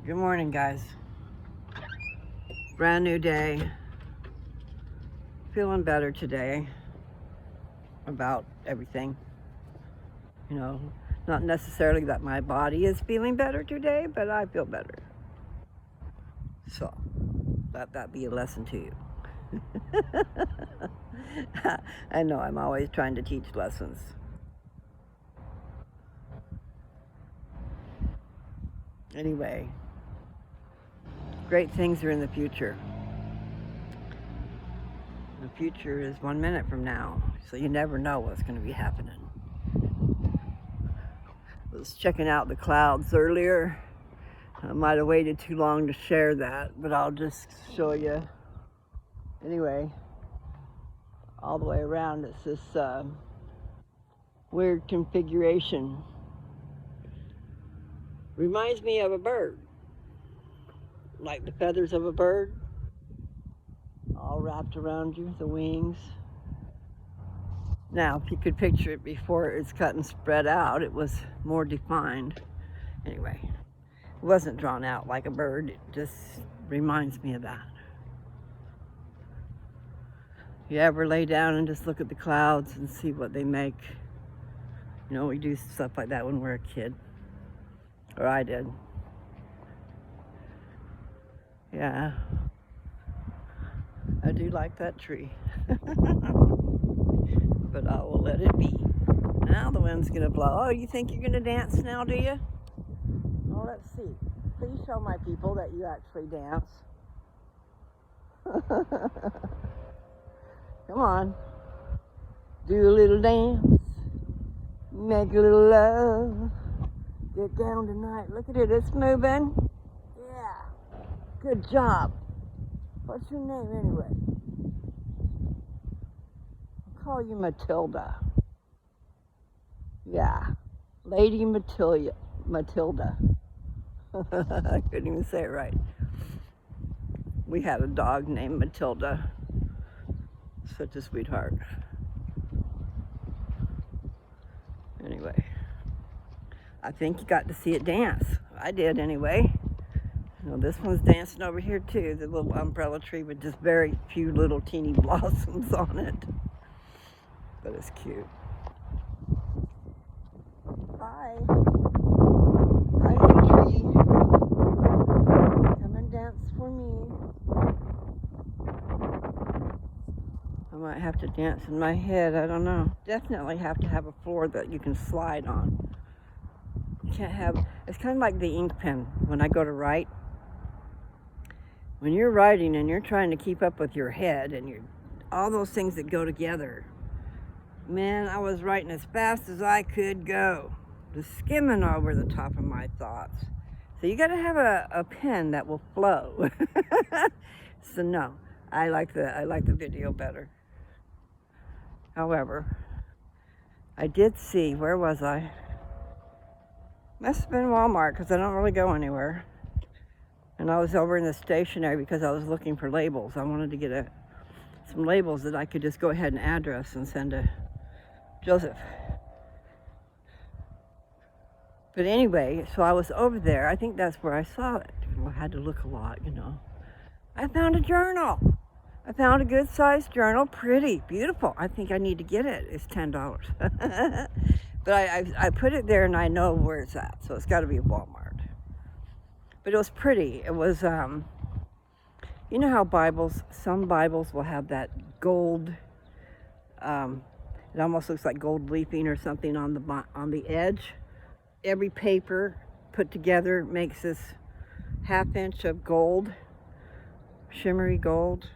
Good morning, guys. Brand new day. Feeling better today about everything. You know, not necessarily that my body is feeling better today, but I feel better. So, let that be a lesson to you. I know I'm always trying to teach lessons. Anyway, great things are in the future. The future is 1 minute from now, so you never know what's going to be happening. I was checking out the clouds earlier. I might have waited too long to share that, but I'll just show you. Anyway, all the way around, it's this weird configuration. Reminds me of a bird, like the feathers of a bird, all wrapped around you, the wings. Now, if you could picture it before it's cut and spread out, it was more defined. Anyway, it wasn't drawn out like a bird, it just reminds me of that. You ever lay down and just look at the clouds and see what they make? You know, we do stuff like that when we're a kid. Or I did. Yeah. I do like that tree. But I will let it be. Now the wind's gonna blow. Oh, you think you're gonna dance now, do you? Oh, let's see. Please show my people that you actually dance. Come on. Do a little dance. Make a little love. Get down tonight. Look at it, it's moving. Yeah. Good job. What's your name anyway? I'll call you Matilda. Yeah. Lady Matilda. I couldn't even say it right. We had a dog named Matilda. Such a sweetheart. Anyway, I think you got to see it dance. I did anyway. You know, this one's dancing over here too, the little umbrella tree with just very few little teeny blossoms on it. But it's cute. Bye. Bye, tree. Come and dance for me. I might have to dance in my head, I don't know. Definitely have to have a floor that you can slide on. You can't have, it's kind of like the ink pen when I go to write. When you're writing and you're trying to keep up with your head and all those things that go together, man, I was writing as fast as I could go, just skimming over the top of my thoughts. So you got to have a pen that will flow. So no, I like the video better. However, I did see, where was I? Must have been Walmart, because I don't really go anywhere. And I was over in the stationery because I was looking for labels. I wanted to get some labels that I could just go ahead and address and send to Joseph. But anyway, so I was over there. I think that's where I saw it. I had to look a lot, you know. I found a journal. I found a good-sized journal, pretty, beautiful. I think I need to get it. It's $10. But I put it there and I know where it's at, so it's got to be Walmart. But it was pretty. It was, you know how some Bibles will have that gold, it almost looks like gold leafing or something on the edge. Every paper put together makes this half-inch of gold, shimmery gold.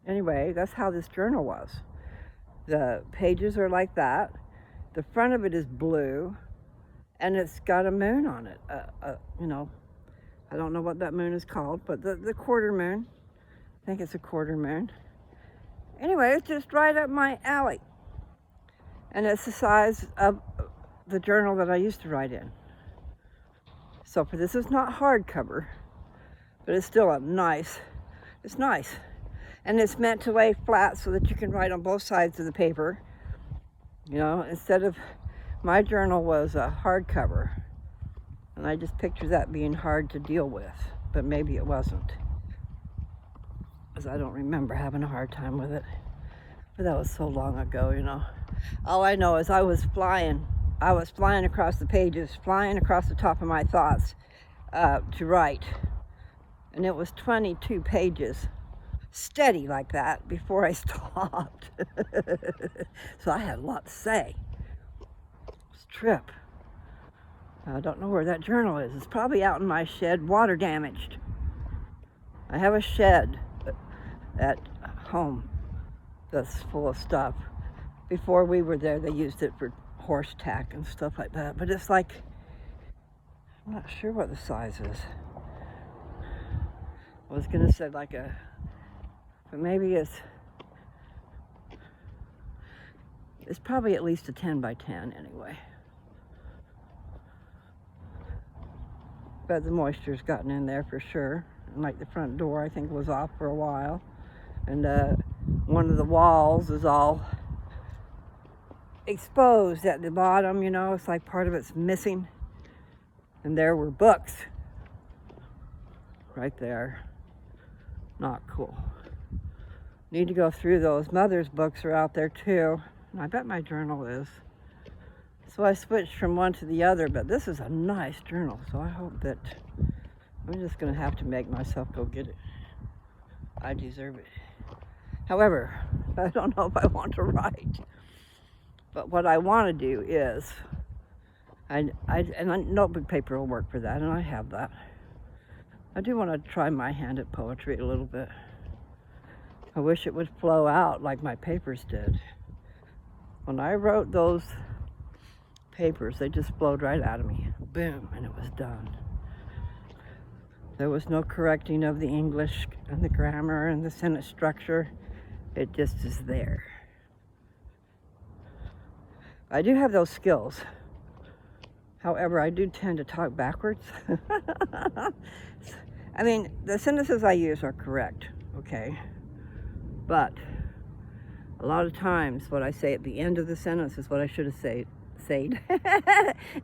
Anyway, that's how this journal was. The pages are like that. The front of it is blue, and it's got a moon on it. You know, I don't know what that moon is called, but the quarter moon. I think it's a quarter moon. Anyway, it's just right up my alley. And it's the size of the journal that I used to write in. So for this is not hardcover, but it's still it's nice. And it's meant to lay flat so that you can write on both sides of the paper. You know, instead of, my journal was a hardcover. And I just picture that being hard to deal with, but maybe it wasn't, because I don't remember having a hard time with it. But that was so long ago, you know. All I know is I was flying across the pages, flying across the top of my thoughts to write. And it was 22 pages, steady like that, before I stopped. So I had a lot to say. It's a trip. I don't know where that journal is. It's probably out in my shed, water damaged. I have a shed at home that's full of stuff. Before we were there, they used it for horse tack and stuff like that. But it's like, I'm not sure what the size is. I was gonna say like but maybe it's probably at least a 10 by 10 anyway. But the moisture's gotten in there for sure. And like the front door, I think, was off for a while. And one of the walls is all exposed at the bottom, you know. It's like part of it's missing. And there were books right there. Not cool. Need to go through those. Mother's books are out there too. And I bet my journal is. So I switched from one to the other, but this is a nice journal, so I hope that I'm just going to have to make myself go get it. I deserve it. However, I don't know if I want to write. But what I want to do is, and notebook paper will work for that, and I have that. I do want to try my hand at poetry a little bit. I wish it would flow out like my papers did. When I wrote those papers, they just flowed right out of me. Boom, and it was done. There was no correcting of the English and the grammar and the sentence structure. It just is there. I do have those skills. However, I do tend to talk backwards. I mean, the sentences I use are correct, okay? But a lot of times what I say at the end of the sentence is what I should have said.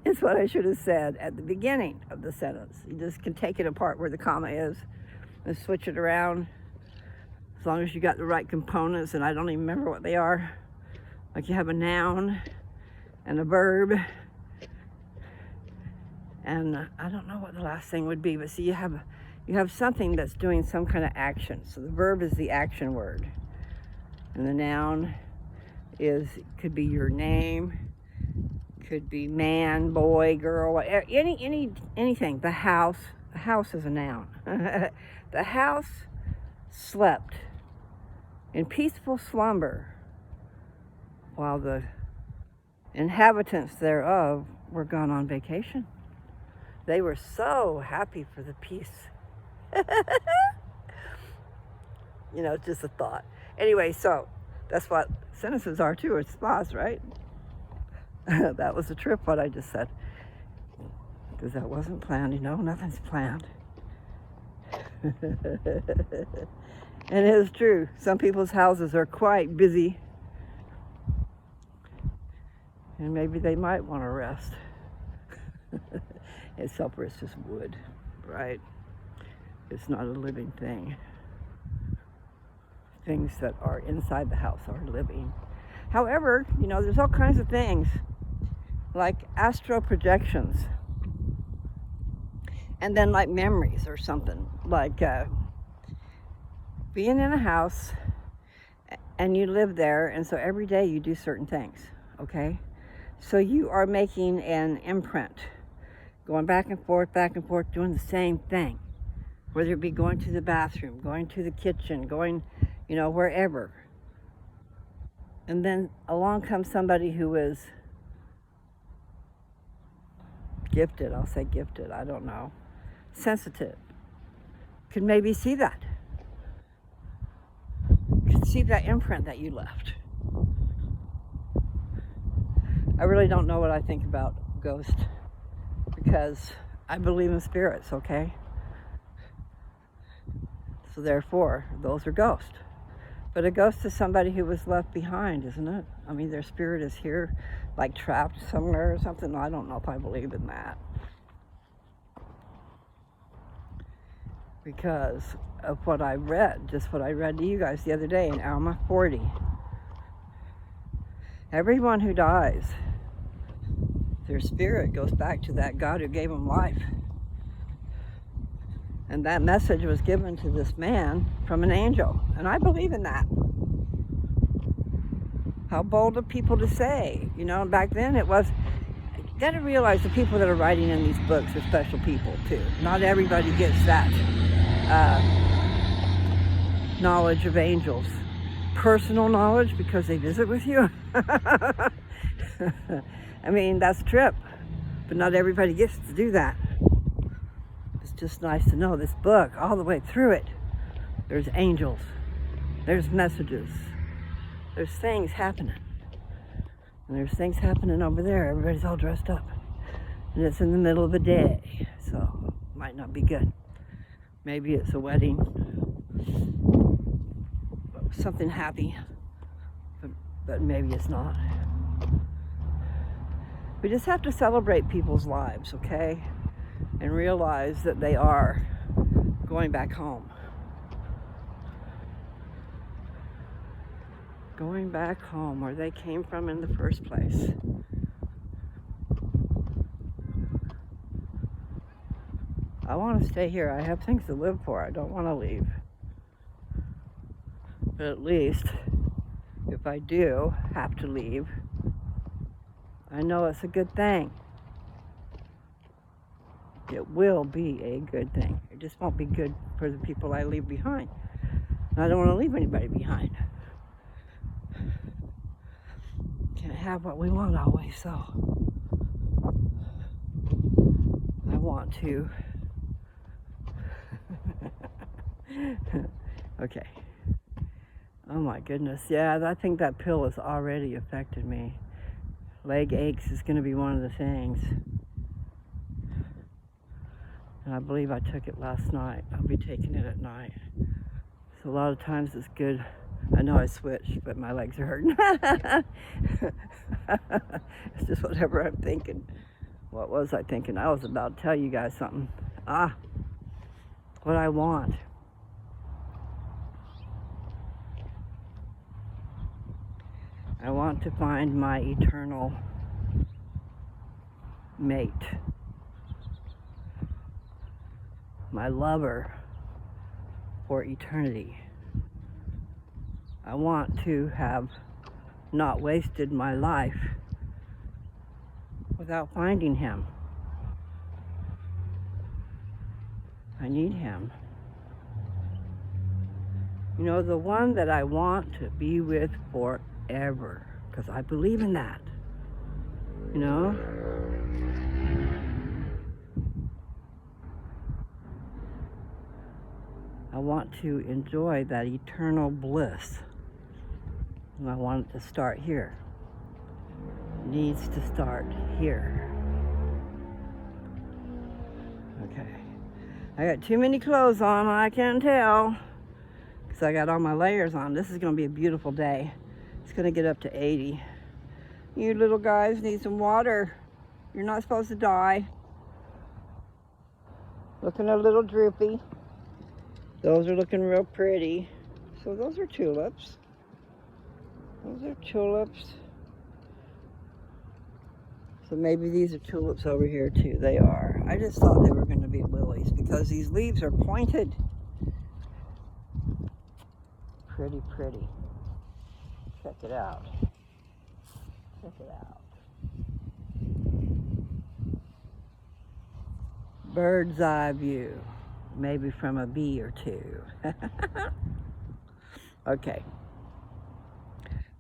It's what I should have said at the beginning of the sentence. You just can take it apart where the comma is and switch it around, as long as you got the right components, and I don't even remember what they are. Like you have a noun and a verb, and I don't know what the last thing would be, but see, you have something that's doing some kind of action. So the verb is the action word, and the noun could be your name, could be man, boy, girl, anything. The house is a noun. The house slept in peaceful slumber while the inhabitants thereof were gone on vacation. They were so happy for the peace. You know, just a thought. Anyway, so that's what sentences are too. It's thoughts, right? That was a trip, what I just said. Because that wasn't planned, you know, nothing's planned. And it is true. Some people's houses are quite busy. And maybe they might want to rest. Except for it's just wood, right? It's not a living thing. Things that are inside the house are living. However, you know, there's all kinds of things like astral projections, and then like memories or something, like being in a house and you live there, and so every day you do certain things, okay? So you are making an imprint, going back and forth, doing the same thing, whether it be going to the bathroom, going to the kitchen, going, you know, wherever. And then along comes somebody who is gifted, I'll say gifted, I don't know, sensitive, could maybe see that. Could see that imprint that you left. I really don't know what I think about ghosts, because I believe in spirits, okay? So therefore, those are ghosts. But a ghost is somebody who was left behind, isn't it? I mean, their spirit is here, like trapped somewhere or something. I don't know if I believe in that. because of what I read, just what I read to you guys the other day in Alma 40. Everyone who dies, their spirit goes back to that God who gave them life. And that message was given to this man from an angel. And I believe in that. How bold of people to say. You know, back then it was, you gotta realize the people that are writing in these books are special people too. Not everybody gets that knowledge of angels. Personal knowledge because they visit with you. I mean, that's a trip. But not everybody gets to do that. It's just nice to know this book, all the way through it, there's angels, there's messages, there's things happening. And there's things happening over there. Everybody's all dressed up. And it's in the middle of the day, so it might not be good. Maybe it's a wedding, something happy, but maybe it's not. We just have to celebrate people's lives, okay? And realize that they are going back home. Going back home where they came from in the first place. I want to stay here. I have things to live for. I don't want to leave. But at least, if I do have to leave, I know it's a good thing. It will be a good thing. It just won't be good for the people I leave behind. And I don't want to leave anybody behind. Can't have what we want always, so I want to. Okay. Oh my goodness. Yeah, I think that pill has already affected me. Leg aches is going to be one of the things. And I believe I took it last night. I'll be taking it at night. So a lot of times it's good. I know I switched, but my legs are hurting. It's just whatever I'm thinking. What was I thinking? I was about to tell you guys something. What I want. I want to find my eternal mate. My lover for eternity. I want to have not wasted my life without finding him. I need him. You know, the one that I want to be with forever, because I believe in that. You know? I want to enjoy that eternal bliss. And I want it to start here. It needs to start here. Okay. I got too many clothes on, I can tell. Because I got all my layers on. This is going to be a beautiful day. It's going to get up to 80. You little guys need some water. You're not supposed to die. Looking a little droopy. Those are looking real pretty. So those are tulips. Those are tulips. So maybe these are tulips over here too. They are. I just thought they were going to be lilies because these leaves are pointed. Pretty, pretty. Check it out. Check it out. Bird's eye view. Maybe from a bee or two. Okay.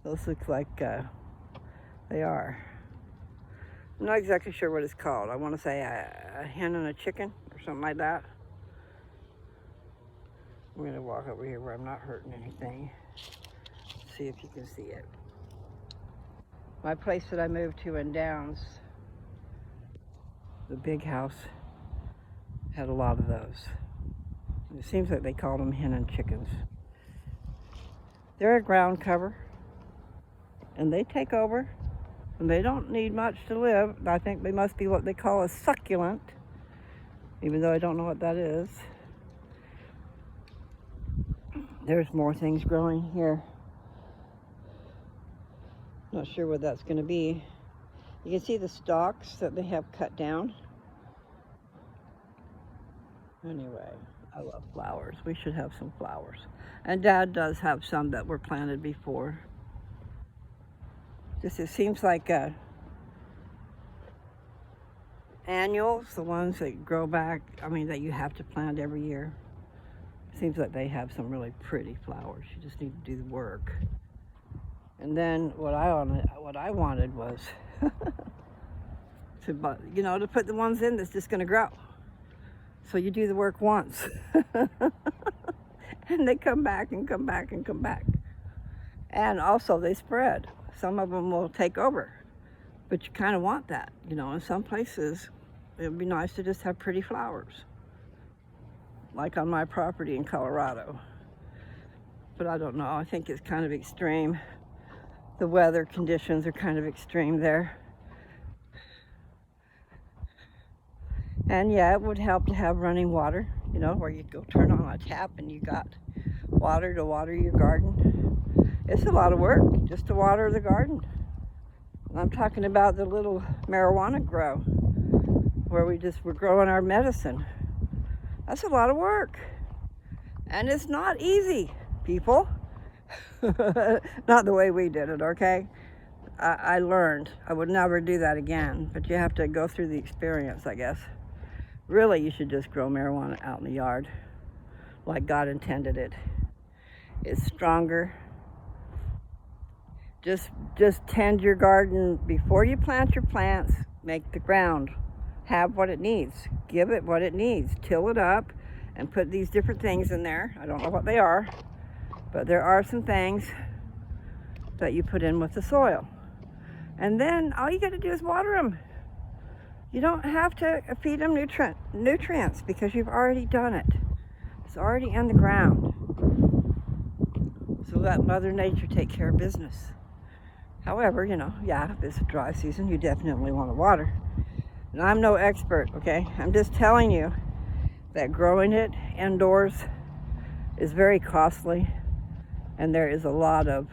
Those look like they are. I'm not exactly sure what it's called. I want to say a hen and a chicken or something like that. I'm going to walk over here where I'm not hurting anything. See if you can see it. My place that I moved to in Downs, the big house, had a lot of those. It seems like they call them hen and chickens. They're a ground cover, and they take over, and they don't need much to live. I think they must be what they call a succulent, even though I don't know what that is. There's more things growing here. Not sure what that's going to be. You can see the stalks that they have cut down. Anyway, I love flowers. We should have some flowers. And Dad does have some that were planted before. Just it seems like annuals, the ones that grow back, I mean that you have to plant every year. Seems like they have some really pretty flowers. You just need to do the work. And then what I wanted was to put the ones in that's just going to grow. So you do the work once, and they come back and come back and come back. And also they spread. Some of them will take over, but you kind of want that, In some places, it would be nice to just have pretty flowers, like on my property in Colorado. But I don't know. I think it's kind of extreme. The weather conditions are kind of extreme there. And yeah, it would help to have running water, where you go turn on a tap and you got water to water your garden. It's a lot of work just to water the garden. And I'm talking about the little marijuana grow where we're growing our medicine. That's a lot of work. And it's not easy, people. Not the way we did it, okay? I learned. I would never do that again, but you have to go through the experience, I guess. Really, you should just grow marijuana out in the yard like God intended it. It's stronger. Just tend your garden before you plant your plants. Make the ground have what it needs. Give it what it needs. Till it up and put these different things in there. I don't know what they are, but there are some things that you put in with the soil. And then all you got to do is water them. You don't have to feed them nutrients because you've already done it. It's already in the ground. So let Mother Nature take care of business. However, if it's a dry season, you definitely want to water. And I'm no expert, okay? I'm just telling you that growing it indoors is very costly, and there is a lot of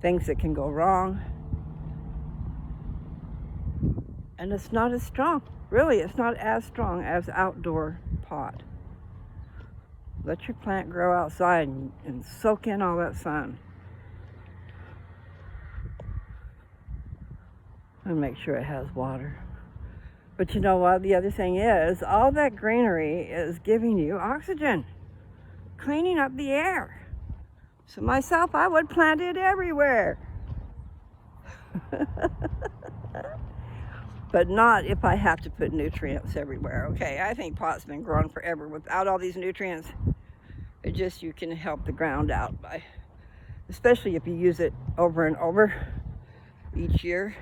things that can go wrong. And it's not as strong. Really, it's not as strong as outdoor pot. Let your plant grow outside and soak in all that sun. And make sure it has water. But you know what? The other thing is, all that greenery is giving you oxygen, cleaning up the air. So myself, I would plant it everywhere. But not if I have to put nutrients everywhere, okay? I think pot's been grown forever without all these nutrients. You can help the ground out especially if you use it over and over each year.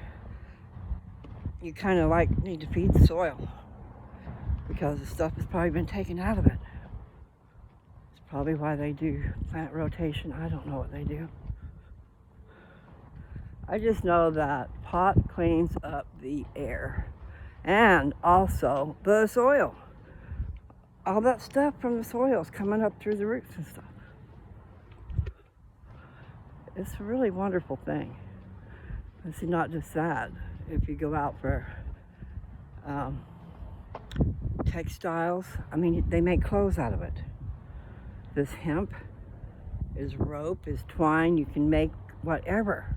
You kind of need to feed the soil because the stuff has probably been taken out of it. It's probably why they do plant rotation. I don't know what they do. I just know that pot cleans up the air and also the soil. All that stuff from the soil is coming up through the roots and stuff. It's a really wonderful thing. And see, not just that. If you go out for textiles, they make clothes out of it. This hemp is rope, is twine. You can make whatever.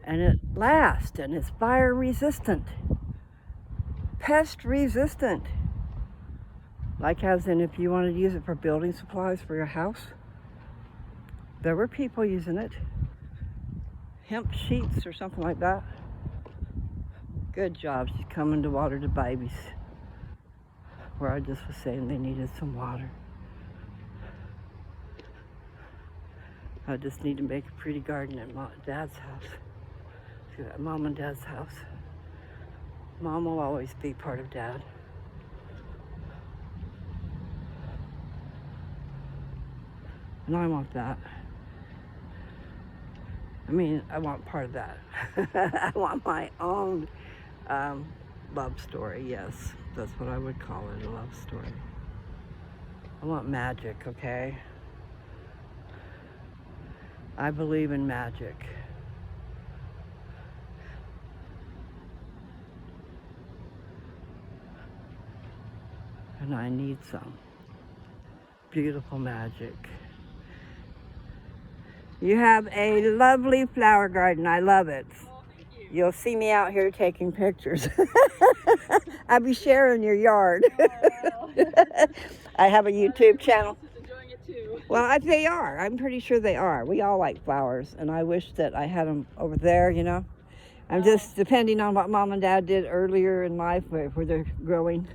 And it lasts, and it's fire resistant, pest resistant. Like as in if you wanted to use it for building supplies for your house, there were people using it. Hemp sheets or something like that. Good job, she's coming to water the babies. Where I just was saying they needed some water. I just need to make a pretty garden at Dad's house. At Mom and Dad's house. Mom will always be part of Dad. And I want that. I want part of that. I want my own love story, yes. That's what I would call it, a love story. I want magic, okay? I believe in magic. And I need some beautiful magic. You have a lovely flower garden. I love it. Oh, thank you. You'll see me out here taking pictures. I'll be sharing your yard. Oh. I have a YouTube channel. Everyone else is enjoying it too. Well, they are. I'm pretty sure they are. We all like flowers, and I wish that I had them over there, you know. I'm just depending on what Mom and Dad did earlier in life where they're growing.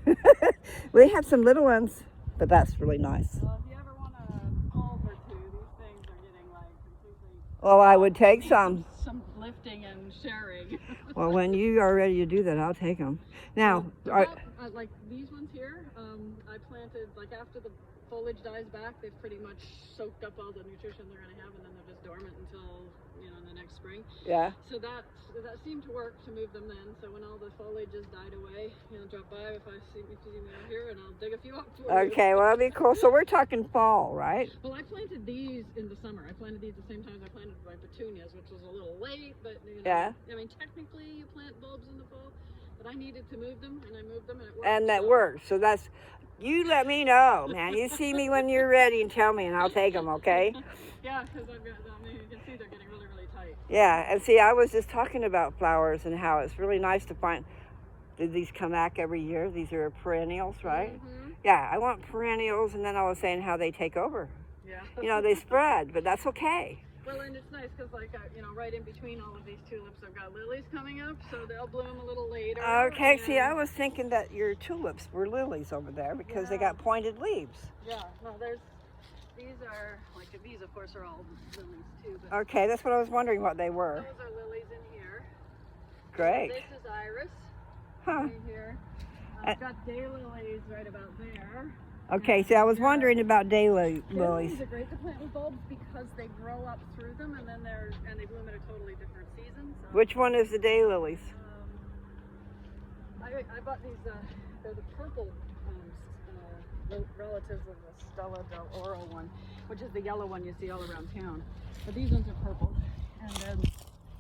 We have some little ones, but that's really nice. Well, if you ever want a bulb or two, these things are getting like completely. Well, I would take some. Some lifting and sharing. Well, when you are ready to do that, I'll take them. Now, Like these ones here, I planted like after the foliage dies back, they've pretty much soaked up all the nutrition they're going to have, and then they're just dormant until the next spring. yeah. So that seemed to work to move them then. So when all the foliage has died away, drop by if you see me out here, and I'll dig a few up for you. Okay, well, that'd be cool. So we're talking fall, right? Well, I planted these in the summer. I planted these the same time I planted my petunias, which was a little late, but Yeah. I mean, technically you plant bulbs in the fall, but I needed to move them, and I moved them, and it worked. And that so. works. So that's, you let me know, man. You see me when you're ready and tell me, and I'll take them, okay? Yeah, because you can see they're getting really, really tight. Yeah, and see, I was just talking about flowers and how it's really nice to find, do these come back every year? These are perennials, right? Mm-hmm. Yeah, I want perennials, and then I was saying how they take over. Yeah. They spread, but that's okay. Well, and it's nice because, right in between all of these tulips, I've got lilies coming up, so they'll bloom a little later. Okay, see, I was thinking that your tulips were lilies over there because they got pointed leaves. Yeah, no, these are, these of course are all lilies too. But Okay, that's what I was wondering what they were. those are lilies in here. Great. This is iris Huh. right here. I've got daylilies right about there. Okay, see, I was wondering about Daylilies daylilies. are great to plant with bulbs because they grow up through them, and then they bloom at a totally different season. So, Which one is the daylilies? I bought these. They're the purple relatives of the Stella del Oro one, which is the yellow one you see all around town. But these ones are purple,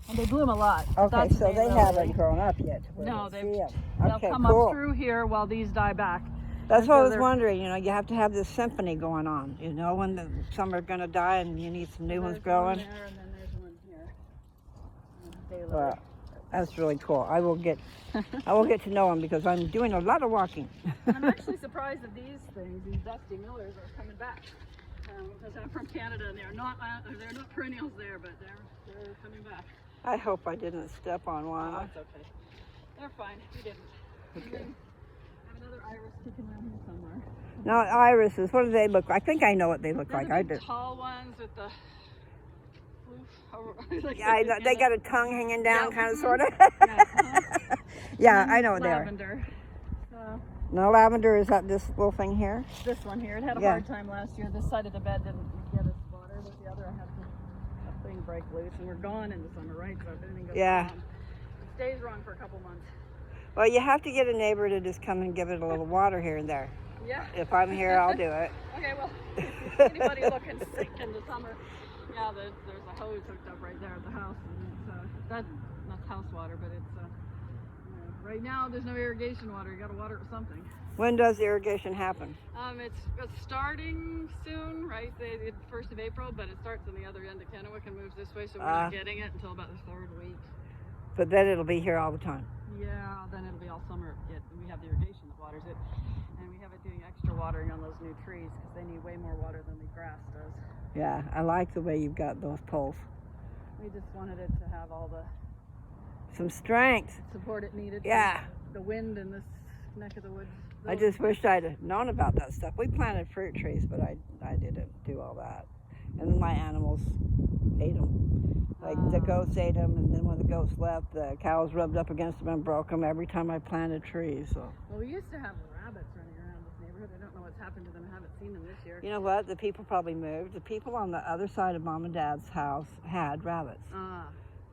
and they bloom a lot. Okay, That's so they daylily. haven't grown up yet. No, they'll they'll Okay, come cool. up through here while these die back. That's And what I so was they're- wondering. You have to have this symphony going on. When some are going to die and you need some new ones There's growing. one there, and then there's one here. Daylily. Well, that's really cool. I will get to know them because I'm doing a lot of walking. I'm actually surprised that these dusty millers are coming back. Because I'm from Canada, and they're not perennials there, but they're coming back. I hope I didn't step on Oh, one. that's okay. They're fine. You didn't. Okay. I have another iris kicking around here somewhere. Now, irises, what do they look like? I think I know what they look They're like. the I big do. tall ones with the Yeah, they got a tongue hanging down, Yeah. kind of, sort of. Yeah, Yeah, I know what they are. lavender. No, lavender, is that this little thing here? This one here, it had a Yeah. hard time last year. This side of the bed didn't get its water, but the other I had the thing break loose, and we're gone in the summer, right? So if anything goes Yeah. wrong, it stays wrong for a couple months. Well, you have to get a neighbor to just come and give it a little water here and there. Yeah. If I'm here, I'll do it. Okay, well, if you see anybody looking sick in the summer, yeah, there's a hose hooked up right there at the house, and that's house water, but it's right now there's no irrigation water. You got to water it with something. When does irrigation happen? It's starting soon, right? The 1st of April, but it starts on the other end of Kennewick and moves this way, so we're not getting it until about the 3rd week. But then it'll be here all the time. Yeah, then it'll be all summer. We have the irrigation that waters it, and we have it doing extra watering on those new trees because they need way more water than the grass does. Yeah, I like the way you've got those poles. We just wanted it to have all the Some strength. support it needed. Yeah. For the wind in this neck of the woods. I just wished I'd have known about that stuff. We planted fruit trees, but I didn't do all that. And then my animals ate them. Like the goats ate them, and then when the goats left, the cows rubbed up against them and broke them every time I planted trees. So. Well, we used to have rabbits running around this neighborhood. I don't know what's happened to them. I haven't seen them this year. You know what? The people probably moved. The people on the other side of Mom and Dad's house had rabbits.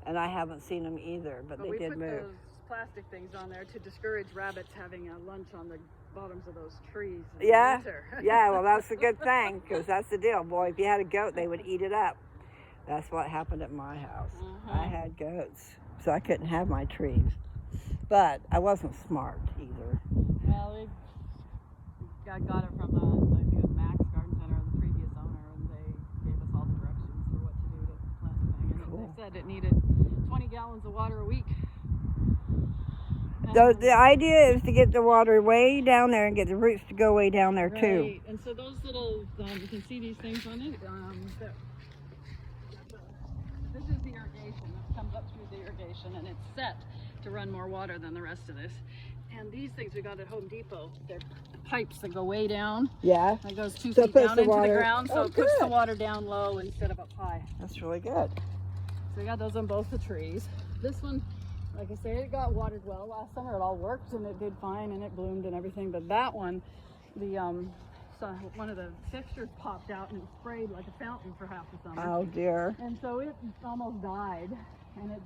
And I haven't seen them either, but they we did put move. those plastic things on there to discourage rabbits having a lunch on the bottoms of those trees in the Yeah, winter. yeah, well, that's a good thing, because that's the deal. Boy, if you had a goat, they would eat it up. That's what happened at my house. Uh-huh. I had goats, so I couldn't have my trees. But I wasn't smart either. Well, I got it from I think it was Max Garden Center, the previous owner, and they gave us all the directions for what to do to plant the thing. And Cool. they said it needed 20 gallons of water a week. The idea is to get the water way down there and get the roots to go way down there too. Right. And so those little, you can see these things on it. This is the irrigation. This comes up through the irrigation, and it's set to run more water than the rest of this. And these things we got at Home Depot, they're pipes that go way down. Yeah. That goes 2 So it feet puts down the into water- the ground, so Oh, it puts the good. water down low instead of up high. That's really good. So we got those on both the trees. This one, like I say, it got watered well last summer. It all worked and it did fine and it bloomed and everything. But that one, so one of the fixtures popped out and it sprayed like a fountain for half the summer. Oh dear. And so it almost died. And it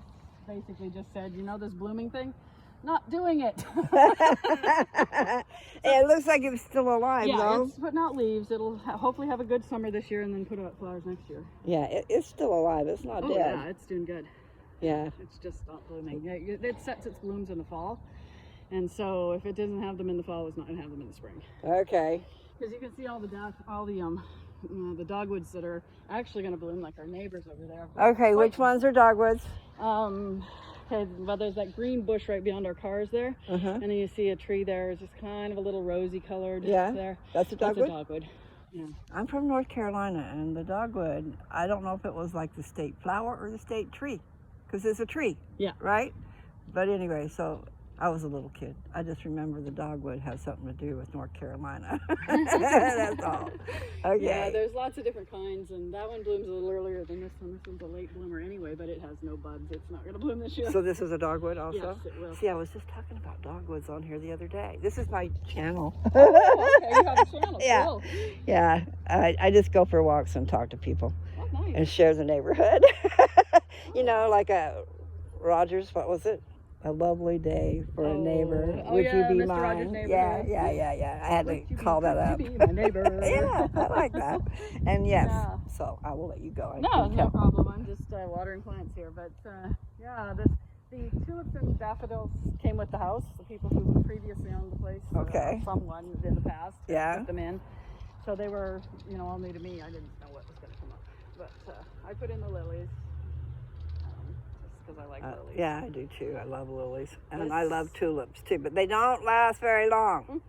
basically just said, you know, this blooming thing, not doing it. It looks like it's still alive, Yeah, though. it's putting out leaves. It'll hopefully have a good summer this year and then put out flowers next year. Yeah, it's still alive. It's not Oh dead. yeah, it's doing good. Yeah. It's just not blooming. It sets its blooms in the fall. And so if it doesn't have them in the fall, it's not going to have them in the spring. Okay. Because you can see all the dogwoods that are actually going to bloom, like our neighbors over there. Okay, which ones are dogwoods? Okay, well, there's that green bush right beyond our cars there. Uh-huh. And then you see a tree there. It's just kind of a little rosy colored Yeah, there. That's a That's dogwood? a dogwood. Yeah. I'm from North Carolina, and the dogwood, I don't know if it was like the state flower or the state tree, because it's a tree. Yeah. Right? But anyway, so I was a little kid. I just remember the dogwood has something to do with North Carolina. That's all. Okay. Yeah, there's lots of different kinds, and that one blooms a little earlier than this one. This one's a late bloomer anyway, but it has no buds. It's not going to bloom this year. So this is a dogwood also? Yes, it will. See, I was just talking about dogwoods on here the other day. This is my channel. Oh, okay, you have a channel. Yeah. Cool. Yeah, I just go for walks and talk to people Oh, nice. and share the neighborhood. You know, like Rogers, what was it? A lovely day for a neighbor. Oh, Would yeah, you be Mr. Rogers' mine? neighborhood. Yeah. I had to call that up. Would you be my neighbor? Yeah, I like that. And yes, Yeah. so I will let you go. I No, can no tell. problem. I'm just watering plants here. But yeah, the tulips and daffodils came with the house. The people who previously owned the place. Okay. Someone in the past. Yeah. Put them in. So they were, all new to me. I didn't know what was going to come up. But I put in the lilies. Just because I like lilies. Yeah, I do too. I love lilies. And This- I love tulips too, but they don't last very long.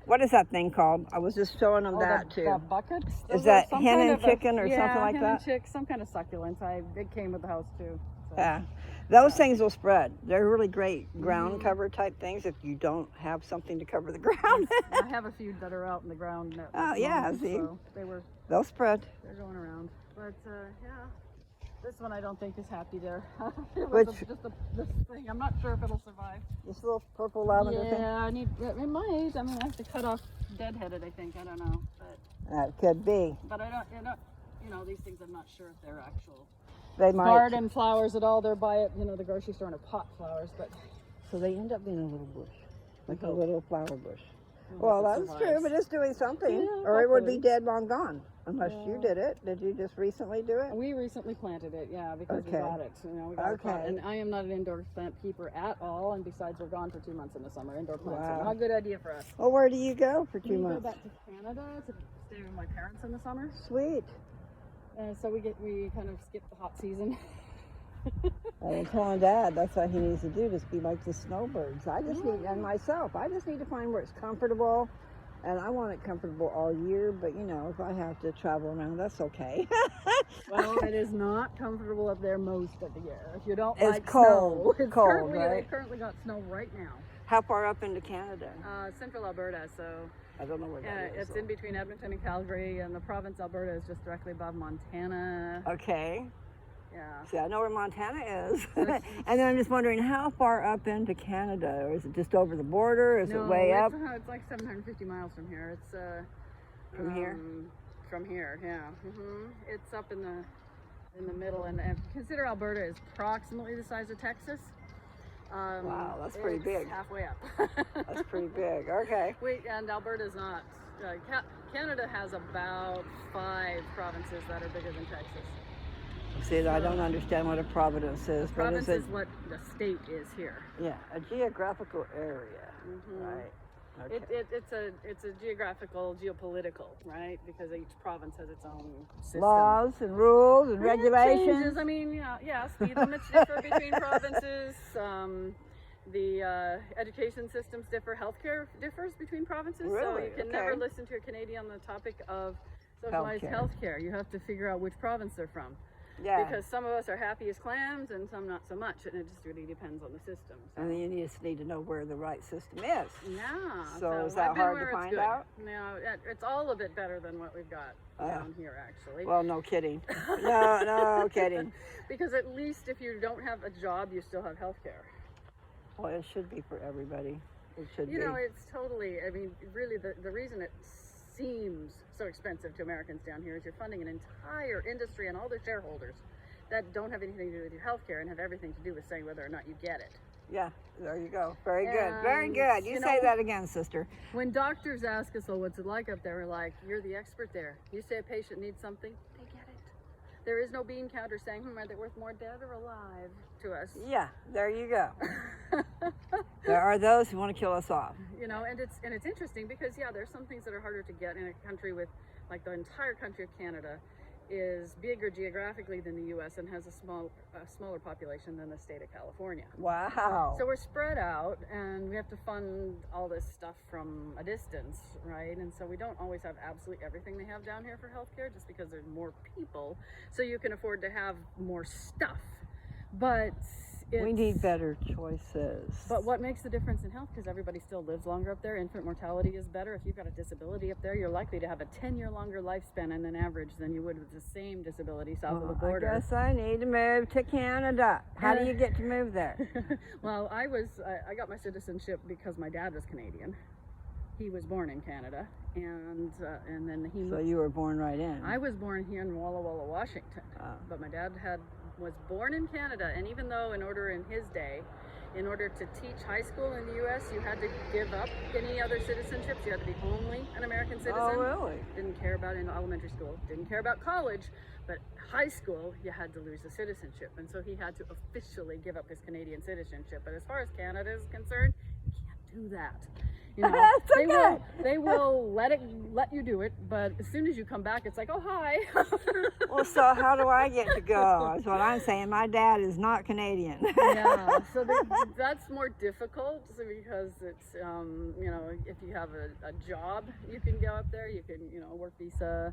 What is that thing called? I was just showing them that too. The buckets. Is Those are that some hen kind and of a- chicken or something like hen that? and chick, some kind of succulents. It came with the house too. So. Yeah, those things will spread. They're really great ground Mm-hmm. cover type things if you don't have something to cover the ground. I have a few that are out in the ground. That Oh, yeah, moment, see? So They'll spread. they're going around. But yeah, this one I don't think is happy there. It Which- was this thing. I'm not sure if it'll survive. This little purple lavender thing. Yeah, it might. I mean, I have to cut off deadheaded. I think. I don't know, That could be. but I don't. These things. I'm not sure if they're actual They might. garden flowers at all. They're by the grocery store in a pot flowers, but. So they end up being a little bush, like a Oh. little flower bush. I don't Well, know if it that's true, survives. but it's doing something. Yeah, Or it would be hopefully. dead long gone. Unless you Yeah. did it. Did you just recently do it? We recently planted it, yeah, because we Okay. got it. We got it Okay. and I am not an indoor plant keeper at all, and besides, we're gone for 2 months in the summer. Indoor plants Wow. are not a good idea for us. Well, where do you go for 2 We go months? back to Canada to stay with my parents in the summer, Sweet. so we kind of skip the hot season. I'm telling Dad that's what he needs to do, just be like the snowbirds. I just need, and myself, I just need to find where it's comfortable. And I want it comfortable all year, but if I have to travel around, that's okay. Well, it is not comfortable up there most of the year. If you don't It's like cold, snow, it's cold, currently, right? They've currently got snow right now. How far up into Canada? Central Alberta, so I don't know where yeah, that is. it's in between Edmonton and Calgary, and the province Alberta is just directly above Montana. Okay. Yeah. See, I know where Montana is. And then I'm just wondering, how far up into Canada? Or is it just over the border? Is it way up? It's like 750 miles from here. It's From here? From here, yeah. It's up in the middle, and consider Alberta is approximately the size of Texas. Wow, that's pretty it's big. Halfway up. That's pretty big. Okay. And Alberta's not. Canada has about 5 provinces that are bigger than Texas. See, I don't understand what a province is, but Province is is what the state is here. yeah, a geographical area, Mhm. right? Okay. It's a geographical, geopolitical, right? Because each province has its own system. Laws and rules and And it regulations. changes. I mean, yeah, speed limits differ between provinces. The education systems differ. Healthcare differs between provinces. So Really? you can never Okay. listen to a Canadian on the topic of socialized healthcare. You have to figure out which province they're from. Yeah. Because some of us are happy as clams and some not so much, and it just really depends on the system. So. And then you just need to know where the right system is. Yeah. So is that I've been hard where to it's find good. out? No, it's all a bit better than what we've got down here, actually. Well, no kidding. No kidding. Because at least if you don't have a job, you still have health care. Well, it should be for everybody. It should be. You know, it's totally, I mean, really the reason it seems so expensive to Americans down here is you're funding an entire industry and all their shareholders that don't have anything to do with your health care and have everything to do with saying whether or not you get it. Yeah, there you go. Very good. Very And, good. You you say know- that again, sister. When doctors ask us, oh, what's it like up there? We're like, you're the expert there. You say a patient needs something, they get it. There is no bean counter saying, are they worth more dead or alive to us? Yeah, there you go. There are those who want to kill us off. You know, and it's interesting because there's some things that are harder to get in a country with, like, the entire country of Canada is bigger geographically than the U.S. and has a smaller population than the state of California. Wow. So we're spread out, and we have to fund all this stuff from a distance, right? And so we don't always have absolutely everything they have down here for healthcare, just because there's more people, so you can afford to have more stuff. But we need better choices. But what makes the difference in health? Because everybody still lives longer up there. Infant mortality is better. If you've got a disability up there, you're likely to have a 10-year longer lifespan on an average than you would with the same disability south of the border. I guess I need to move to Canada. How do you get to move there? Well, I got my citizenship because my dad was Canadian. He was born in Canada, and then he moved. So you were born right in. I was born here in Walla Walla, Washington, but my dad was born in Canada, and even though in his day, in order to teach high school in the U.S., you had to give up any other citizenships. You had to be only an American citizen. Oh, really? Didn't care about in elementary school. Didn't care about college, but high school, you had to lose the citizenship, and so he had to officially give up his Canadian citizenship. But as far as Canada is concerned, you can't do that. You know, That's okay. They will let you do it, but as soon as you come back, it's like, oh, hi. Well, so how do I get to go? That's what I'm saying. My dad is not Canadian. Yeah, so that's more difficult because it's, you know, if you have a job, you can go up there, you can, you know, work visa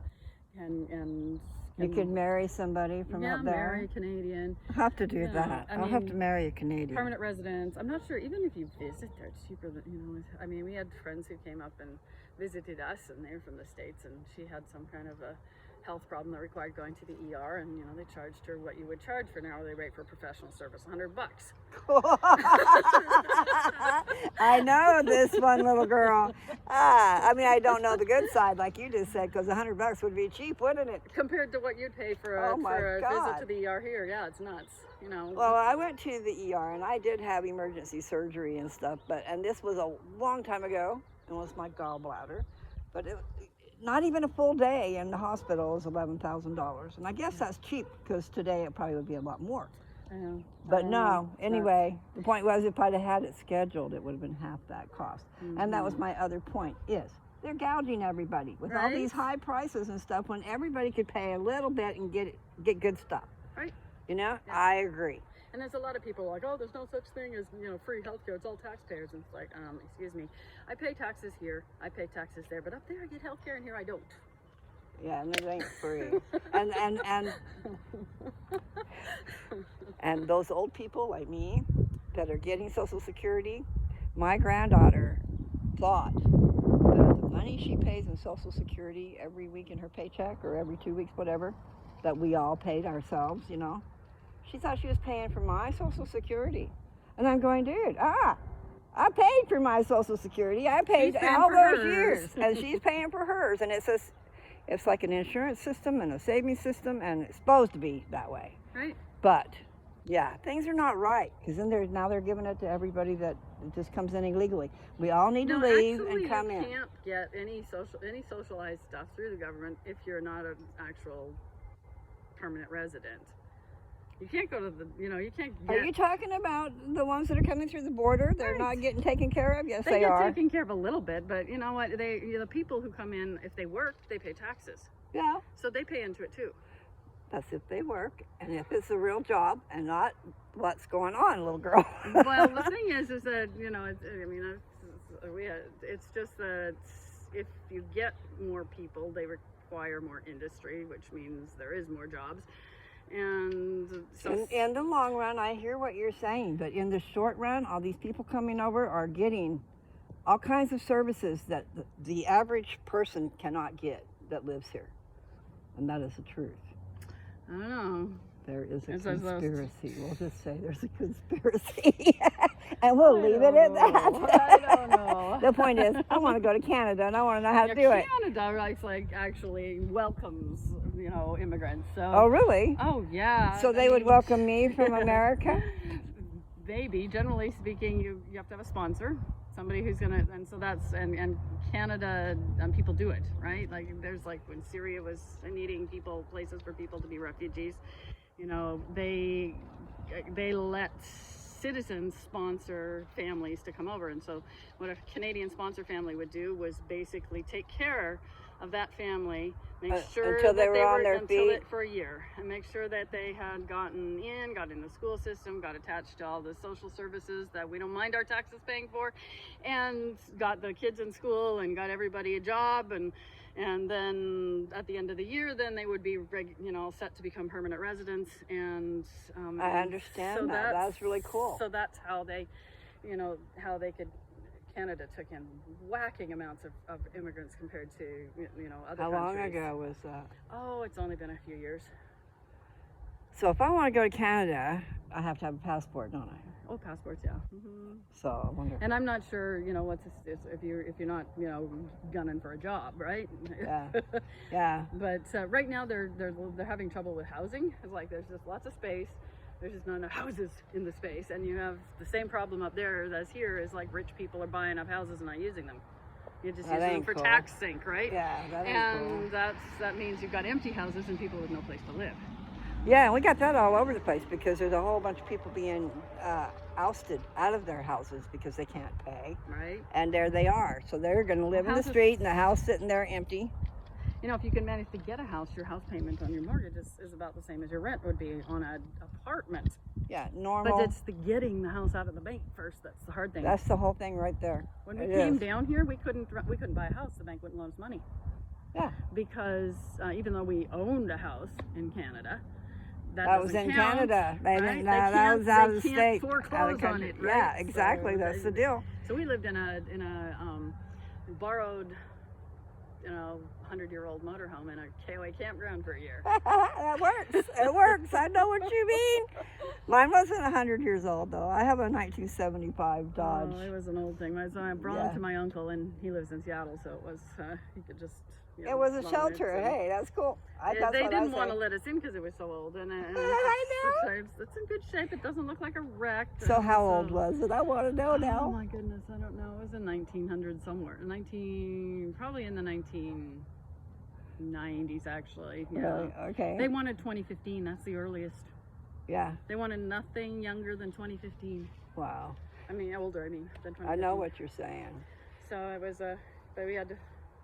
and you can marry somebody from up there. marry a Canadian. I'll have to do that. I I'll have mean, to marry a Canadian. Permanent residence. I'm not sure, even if you visit there, it's cheaper than, you know, I mean, we had friends who came up and visited us, and they were from the States, and she had some kind of a health problem that required going to the ER, and, you know, they charged her what you would charge for an hourly rate for professional service, $100. I know this one little girl. I mean, I don't know the good side, like you just said, because $100 would be cheap, wouldn't it? Compared to what you'd pay for a, visit to the ER here, yeah, it's nuts. You know. Well, I went to the ER and I did have emergency surgery and stuff, and this was a long time ago. It was my gallbladder, but not even a full day in the hospital is $11,000, and I guess that's cheap because today it probably would be a lot more. I know. But no, anyway, the point was if I'd have had it scheduled, it would have been half that cost. And that was my other point is they're gouging everybody with all these high prices and stuff when everybody could pay a little bit and get good stuff. Right. You know, Yeah. I agree. And there's a lot of people like, oh, there's no such thing as, you know, free healthcare. It's all taxpayers. And it's like, excuse me, I pay taxes here, I pay taxes there, but up there I get healthcare and here I don't. Yeah, and it ain't free. and those old people like me that are getting Social Security, my granddaughter thought that the money she pays in Social Security every week in her paycheck or every 2 weeks, whatever, that we all paid ourselves, you know, she thought she was paying for my Social Security. And I'm going, dude, I paid for my Social Security. I paid all those years. And she's paying for hers. And it's like an insurance system and a savings system, and it's supposed to be that way. Right. But yeah, things are not right because then now they're giving it to everybody that just comes in illegally. We all need to leave and come in. You can't get any socialized stuff through the government if you're not an actual permanent resident. You can't go to the, you can't Are get. you talking about the ones that are coming through the border? They're Right. not getting taken care of? Yes, They they get are. taken care of a little bit, but you know what? The people who come in, if they work, they pay taxes, Yeah, so they pay into it too. that's if they work and if it's a real job and not what's going on, little girl. Well, the thing is that it's just that if you get more people, they require more industry, which means there is more jobs, and so In the long run, I hear what you're saying, but in the short run, all these people coming over are getting all kinds of services that the average person cannot get that lives here. And that is the truth. I don't know. There is a It's as though- conspiracy. We'll just say there's a conspiracy. And we'll leave it at that. I don't know. The point is, I want to go to Canada and I want to know how to do Yeah, it. Canada, like actually welcomes immigrants. So. Oh, really? Oh yeah. So they would welcome me from America? Maybe, generally speaking, you have to have a sponsor, somebody who's gonna, and so that's and Canada, people do it, right? Like there's like when Syria was needing places for people to be refugees, they let citizens sponsor families to come over, and so what a Canadian sponsor family would do was basically take care of that family, make sure until they that were on their feet for a year, and make sure that they had got in the school system, got attached to all the social services that we don't mind our taxes paying for, and got the kids in school and got everybody a job, and then at the end of the year, then they would be set to become permanent residents, and I understand so that. That's really cool. So that's how they, Canada took in whacking amounts of immigrants compared to other How countries. long ago was that? Oh, it's only been a few years. So if I want to go to Canada, I have to have a passport, don't I? Oh, passports, yeah. Mm-hmm. So I wonder. And I'm not sure, if you're not, gunning for a job, right? Yeah. Yeah. But right now they're having trouble with housing. It's like there's just lots of space. There's just not enough houses in the space, and you have the same problem up there as here. Is like rich people are buying up houses and not using them. You just That use them ain't for cool. tax sink, right? Yeah, that ain't And cool. that means you've got empty houses and people with no place to live. Yeah, and we got that all over the place because there's a whole bunch of people being ousted out of their houses because they can't pay. Right? And there they are. So they're going to live in the houses- street and the house sitting there empty. If you can manage to get a house, your house payment on your mortgage is about the same as your rent would be on an apartment. Yeah, normal. But it's the getting the house out of the bank first that's the hard thing. That's the whole thing right there. When we It came is. down here, we couldn't buy a house. The bank wouldn't loan us money. Yeah. Because even though we owned a house in Canada, That was doesn't in count, Canada. They right? didn't, They that can't- was out of the they state. can't out of foreclose on country. it, Yeah, right? exactly. So That's the deal. So we lived in a borrowed, 100-year-old motorhome in a KOA campground for a year. That works. It works. I know what you mean. Mine wasn't 100 years old, though. I have a 1975 Dodge. Oh, it was an old thing. So I brought Yeah. it to my uncle, and he lives in Seattle, so it was he could just. It was a loan shelter. so- Hey, that's cool. Yeah, they didn't want to. to let us in because it was so old, and I it's in good shape. It doesn't look like a wreck. So and how old was it? I want to know Oh now. my goodness, I don't know. It was in 1900 somewhere. Probably in the 1990s actually. Yeah. Really? Okay. They wanted 2015. That's the earliest. Yeah. They wanted nothing younger than 2015. Wow. I mean, older. I mean, than 2015. I know what you're saying. So it was but we had to.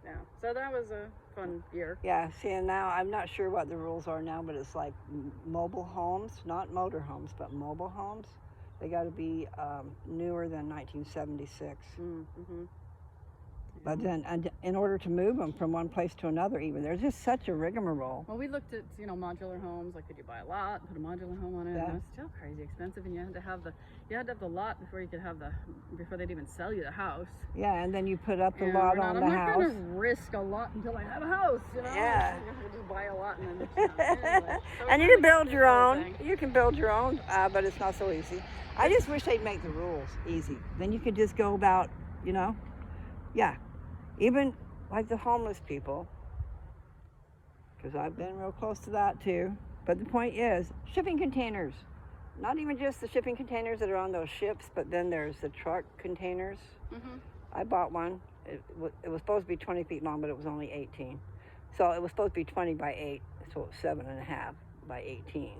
Yeah. So that was a fun year. Yeah. See, and now I'm not sure what the rules are now, but it's like mobile homes, not motor homes, but mobile homes. They got to be newer than 1976. Mm-hmm. But then, and in order to move them from one place to another, even there's just such a rigmarole. Well, we looked at modular homes. Like, could you buy a lot, put a modular home on it? Yeah. And it was still crazy expensive, and you had to have the lot before they'd even sell you the house. Yeah, and then you put up the And lot we're on not, the I'm not house. going to risk a lot until I have a house. Yeah. You just buy a lot and then. Anyway. So And it's you an build your whole own. thing. You can build your own, but it's not so easy. I just wish they'd make the rules easy. Then you could just go about, yeah. Even like the homeless people, because I've been real close to that too. But the point is, shipping containers. Not even just the shipping containers that are on those ships, but then there's the truck containers. Mhm. I bought one. It was supposed to be 20 feet long, but it was only 18. So it was supposed to be 20 by 8, so it was 7.5 by 18.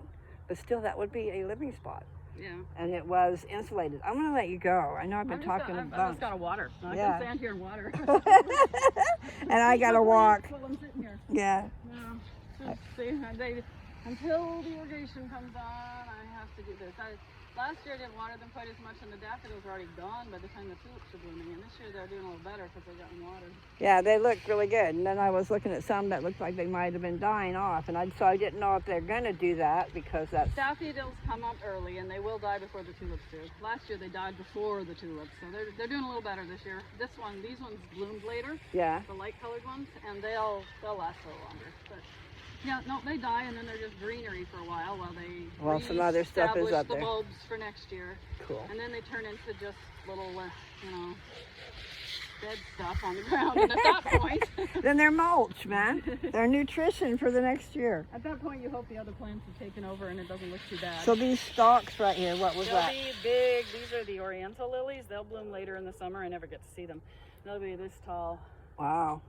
but still that would be a living spot. Yeah. And it was insulated. I'm gonna let you go. I know I've been I've talking just got to water. I Yeah. can stand here and water. and I gotta walk. While I'm sitting here. Yeah. Yeah. See, until the irrigation comes on, I have to do this. Last year I didn't water them quite as much, and the daffodils were already gone by the time the tulips were blooming. And this year they're doing a little better because they're getting watered. Yeah, they look really good. And then I was looking at some that looked like they might have been dying off, and so I didn't know if they're gonna do that because that's Daffodils come up early, and they will die before the tulips do. Last year they died before the tulips, so they're doing a little better this year. These ones bloomed later, yeah. the light-colored ones, and they'll last a little longer. But yeah, no, they die, and then they're just greenery for a while they Well, some other stuff is reestablish up the there. bulbs for next year, Cool. and then they turn into just little, dead stuff on the ground. And at that point, Then they're mulch, man. They're nutrition for the next year. at that point, you hope the other plants have taken over and it doesn't look too bad. So these stalks right here, what was They'll that? be big. These are the oriental lilies. They'll bloom later in the summer. I never get to see them. They'll be this tall. Wow.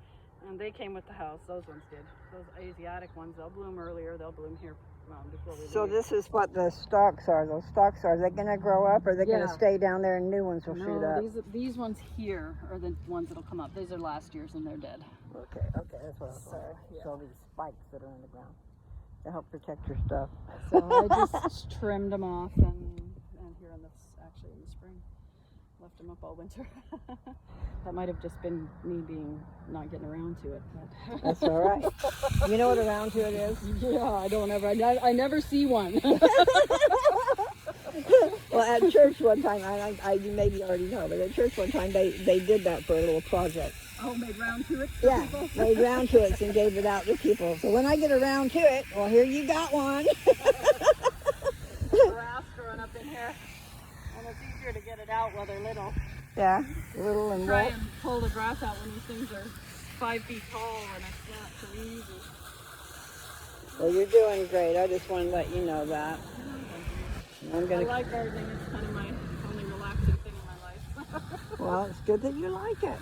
And they came with the house. Those ones did. Those Asiatic ones, they'll bloom earlier. They'll bloom here before we So leave. this is what the stalks are. Those stalks are they going to grow up or are they going Yeah. to stay down there and new ones will shoot No, up? these ones here are the ones that'll come up. These are last year's and they're dead. Okay, that's what I was So, wondering. yeah. So these spikes that are in the ground to help protect your stuff. So I just trimmed them off and here in actually in the spring. Left them up all winter. That might have just been me not getting around to it. But. That's all right. You know what around to it is? Yeah, I never see one. Well, at church one time, you maybe already know, but at church one time they did that for a little project. Oh, made round to it? Yeah, made round to it and gave it out to people. So when I get around to it, well, here you got one. Grass growing up in here. And it's easier to get it out while they're little. Yeah, little and Try wet. and pull the grass out when these things are 5 feet tall and it's not so easy. Well, you're doing great. I just want to let you know that. I'm I gonna. like gardening. It's kind of my only relaxing thing in my life. Well, it's good that you like it,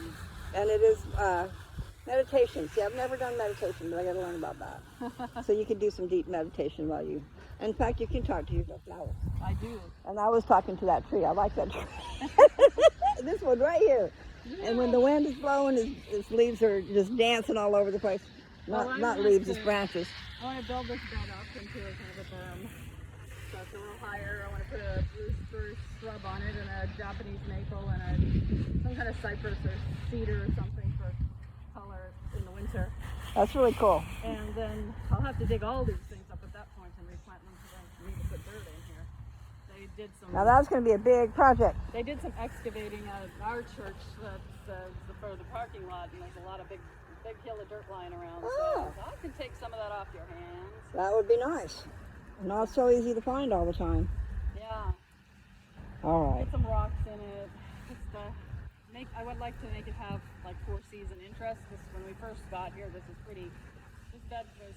and it is meditation. See, I've never done meditation, but I got to learn about that. So you can do some deep meditation while you. In fact, you can talk to your flowers. I do. And I was talking to that tree. I like that tree. This one right here. And when the wind is blowing, its leaves are just dancing all over the place. Not leaves, it's branches. I want to build this bed up into a kind of a berm. So it's a little higher. I want to put a blue spruce shrub on it and a Japanese maple and some kind of cypress or cedar or something for color in the winter. That's really cool. And then I'll have to dig all these things up at that point and replant them because I need to put dirt in here. They did some. Now that's going to be a big project. They did some excavating at our church for the parking lot, and there's a lot of big hill of dirt lying around. Oh. So I can take some of that off your hands. That would be nice. Not so easy to find all the time. Yeah. All right. Put some rocks in it. Just I would like to make it have like 4-season interest. When we first got here, this bed was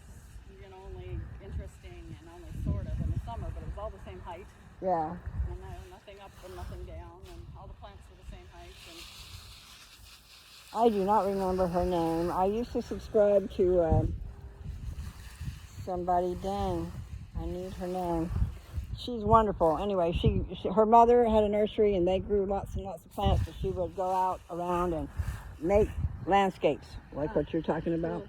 only interesting and only sort of in the summer, but it was all the same height. Yeah. And nothing up and nothing down, and all the plants were the same height. And I do not remember her name. I used to subscribe to somebody. Dang, I need her name. She's wonderful. Anyway, her mother had a nursery and they grew lots and lots of plants. So she would go out around and make landscapes like what you're talking about. Cool.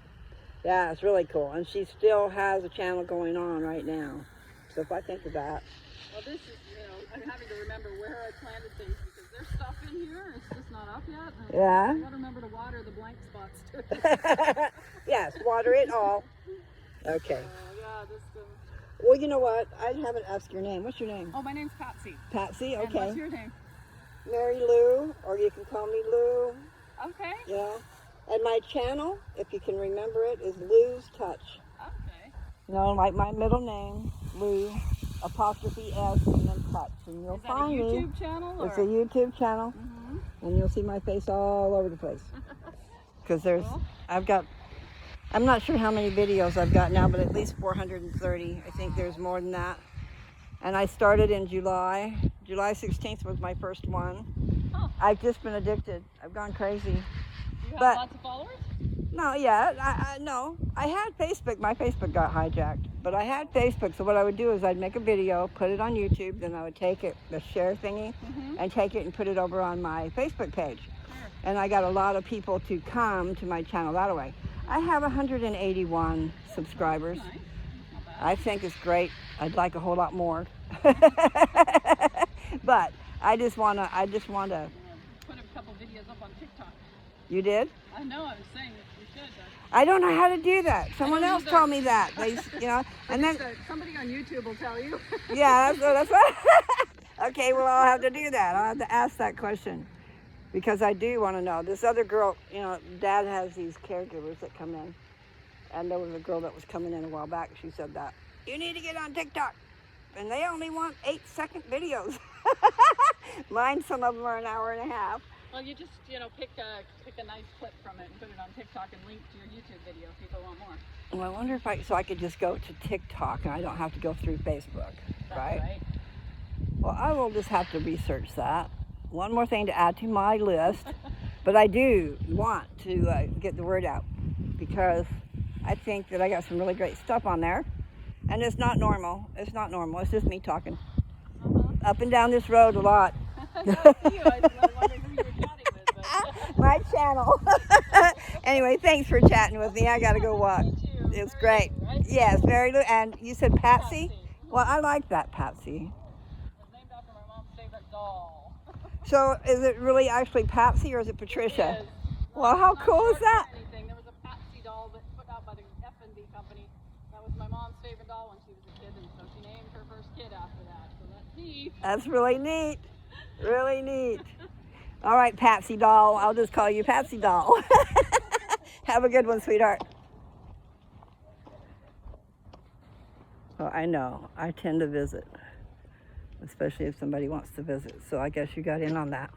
Yeah, it's really cool. And she still has a channel going on right now. So if I think of that. Well, this is, I'm having to remember where I planted things because there's stuff in here. It's just not up yet. And Yeah. I got to remember to water the blank spots too. Yes, water it all. Okay. Yeah, this. Well, you know what? I haven't asked your name. What's your name? Oh, my name's Patsy. Patsy? And Okay. what's your name? Mary Lou, or you can call me Lou. Okay. Yeah. And my channel, if you can remember it, is Lou's Touch. Okay. No, like my middle name, Lou, apostrophe S, and then Touch. And you'll Is that a find me. YouTube channel? It's a YouTube channel, and you'll see my face all over the place. Because Cool. I'm not sure how many videos I've got now, but at least 430. I think there's more than that. And I started in July. July 16th was my first one. Oh. I've just been addicted. I've gone crazy. You have But- lots of followers? No, yeah, no. I had Facebook. My Facebook got hijacked, but I had Facebook. So what I would do is I'd make a video, put it on YouTube, then I would take it, the share thingy, and take it and put it over on my Facebook page. Sure. And I got a lot of people to come to my channel that way. I have 181 subscribers. Nice. Not bad. I think it's great. I'd like a whole lot more. But I just wanna. Put a couple videos up on TikTok. You did? I know. I was saying we should. I don't know how to do that. Someone don't else either. told me that. They, and then Somebody on YouTube will tell you. yeah, that's what. Okay, well I'll have to do that. I'll have to ask that question because I do want to know. This other girl, Dad has these caregivers that come in, and there was a girl that was coming in a while back. She said that you need to get on TikTok, and they only want 8-second videos. Mine, some of them are an hour and a half. Well, you just pick a nice clip from it and put it on TikTok and link to your YouTube video if people want more. Well, I wonder if I could just go to TikTok and I don't have to go through Facebook, right? Well, I will just have to research that. One more thing to add to my list, but I do want to get the word out because I think that I got some really great stuff on there, and it's not normal. It's not normal. It's just me talking up and down this road a lot. I see you. I was wondering who you were chatting with. But... My channel. Anyway, thanks for chatting with me. I gotta go walk. Me too. It was Very great. good, right? Yes, very good. And you said Patsy? Patsy. Well, I like that Patsy. It's named after my mom's favorite doll. So is it really actually Patsy or is it Patricia? It is. Well, how Not cool is short that? for anything. There was a Patsy doll that put out by the F&D company. That was my mom's favorite doll when she was a kid, and so she named her first kid after that. So that's neat. That's really neat. Really neat. All right, Patsy doll. I'll just call you Patsy doll. Have a good one, sweetheart. Well, I know. I tend to visit, especially if somebody wants to visit. So I guess you got in on that.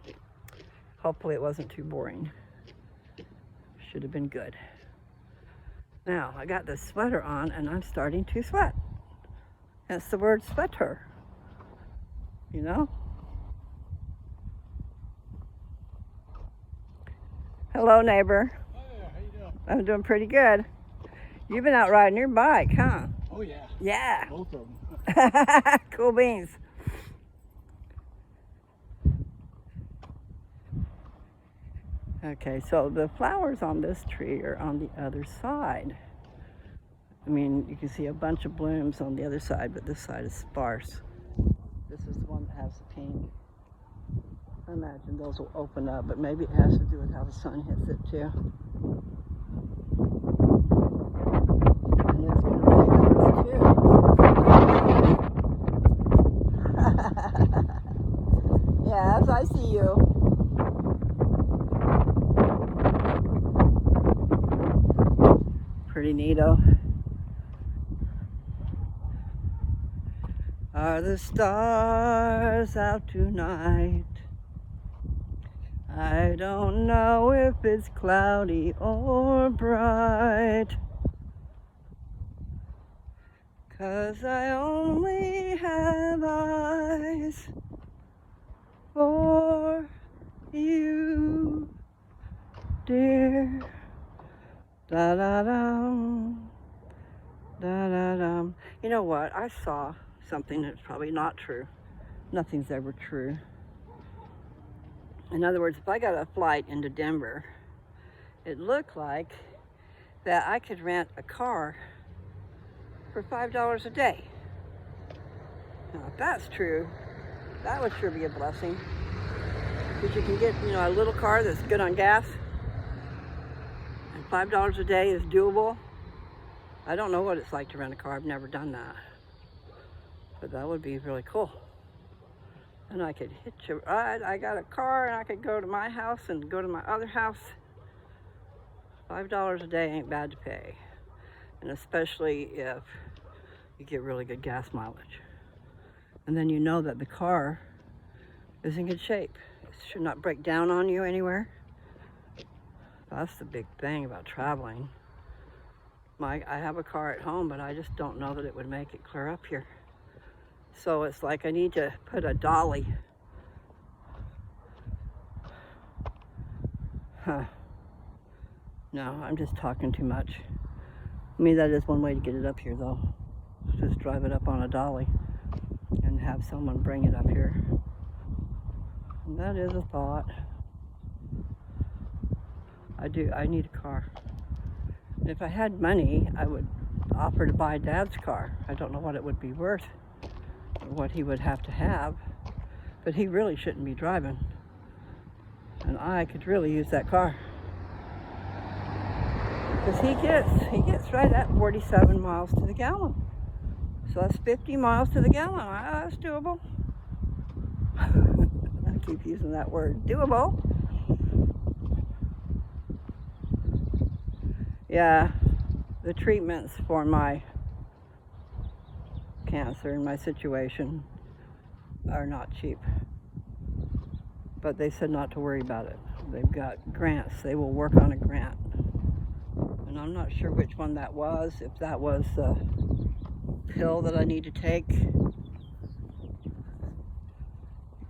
Hopefully it wasn't too boring. Should have been good. Now, I got this sweater on and I'm starting to sweat. That's the word sweater. You know? Hello, neighbor. Oh yeah, how you doing? I'm doing pretty good. You've been out riding your bike, huh? Oh yeah, Yeah. both of them. Cool beans. Okay, so the flowers on this tree are on the other side. I mean, you can see a bunch of blooms on the other side, but this side is sparse. This is the one that has the pink. I imagine those will open up, but maybe it has to do with how the sun hits it too. And it's going to rain on us too. Yes, I see you. Pretty neato. Are the stars out tonight? I don't know if it's cloudy or bright, 'cause I only have eyes for you, dear. Da da dum, da da dum. You know what? I saw something that's probably not true. Nothing's ever true. In other words, if I got a flight into Denver, it looked like that I could rent a car for $5 a day. Now, if that's true, that would sure be a blessing. Because you can get, a little car that's good on gas, and $5 a day is doable. I don't know what it's like to rent a car. I've never done that. But that would be really cool. And I could hitch a ride. I got a car and I could go to my house and go to my other house. $5 a day ain't bad to pay. And especially if you get really good gas mileage. And then you know that the car is in good shape. It should not break down on you anywhere. That's the big thing about traveling. I have a car at home, but I just don't know that it would make it clear up here. So it's like I need to put a dolly. No, I'm just talking too much. I mean, that is one way to get it up here, though. Just drive it up on a dolly and have someone bring it up here. And that is a thought. I need a car. If I had money, I would offer to buy Dad's car. I don't know what it would be worth, or what he would have to have, but he really shouldn't be driving. And I could really use that car. Because he gets right at 47 miles to the gallon. So that's 50 miles to the gallon. That's doable. I keep using that word, doable. Yeah, the treatments for my cancer and my situation are not cheap. But they said not to worry about it. They've got grants. They will work on a grant. And I'm not sure which one that was, if that was the pill that I need to take. It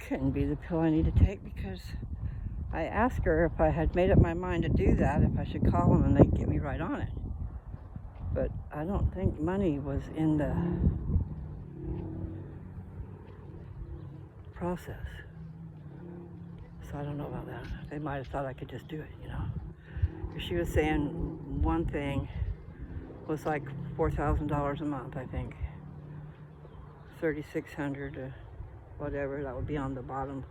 couldn't be the pill I need to take, because I asked her if I had made up my mind to do that, if I should call them and they'd get me right on it. But I don't think money was in the process. So I don't know about that. They might have thought I could just do it, you know. She was saying one thing was like $4,000 a month, I think. $3,600 to whatever, that would be on the bottom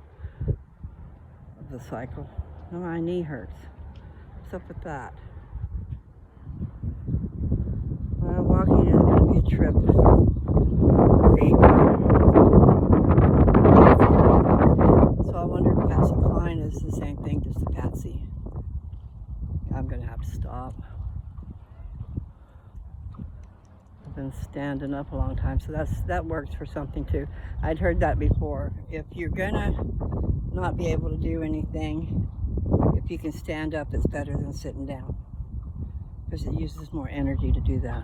of the cycle. No, my knee hurts. What's up with that? Well, walking is going to be a trip. For sure. So I wonder if Patsy Cline is the same thing, just a Patsy. I'm going to have to stop. I've been standing up a long time, so that works for something too. I'd heard that before. If you're gonna not be able to do anything, if you can stand up, it's better than sitting down, because it uses more energy to do that.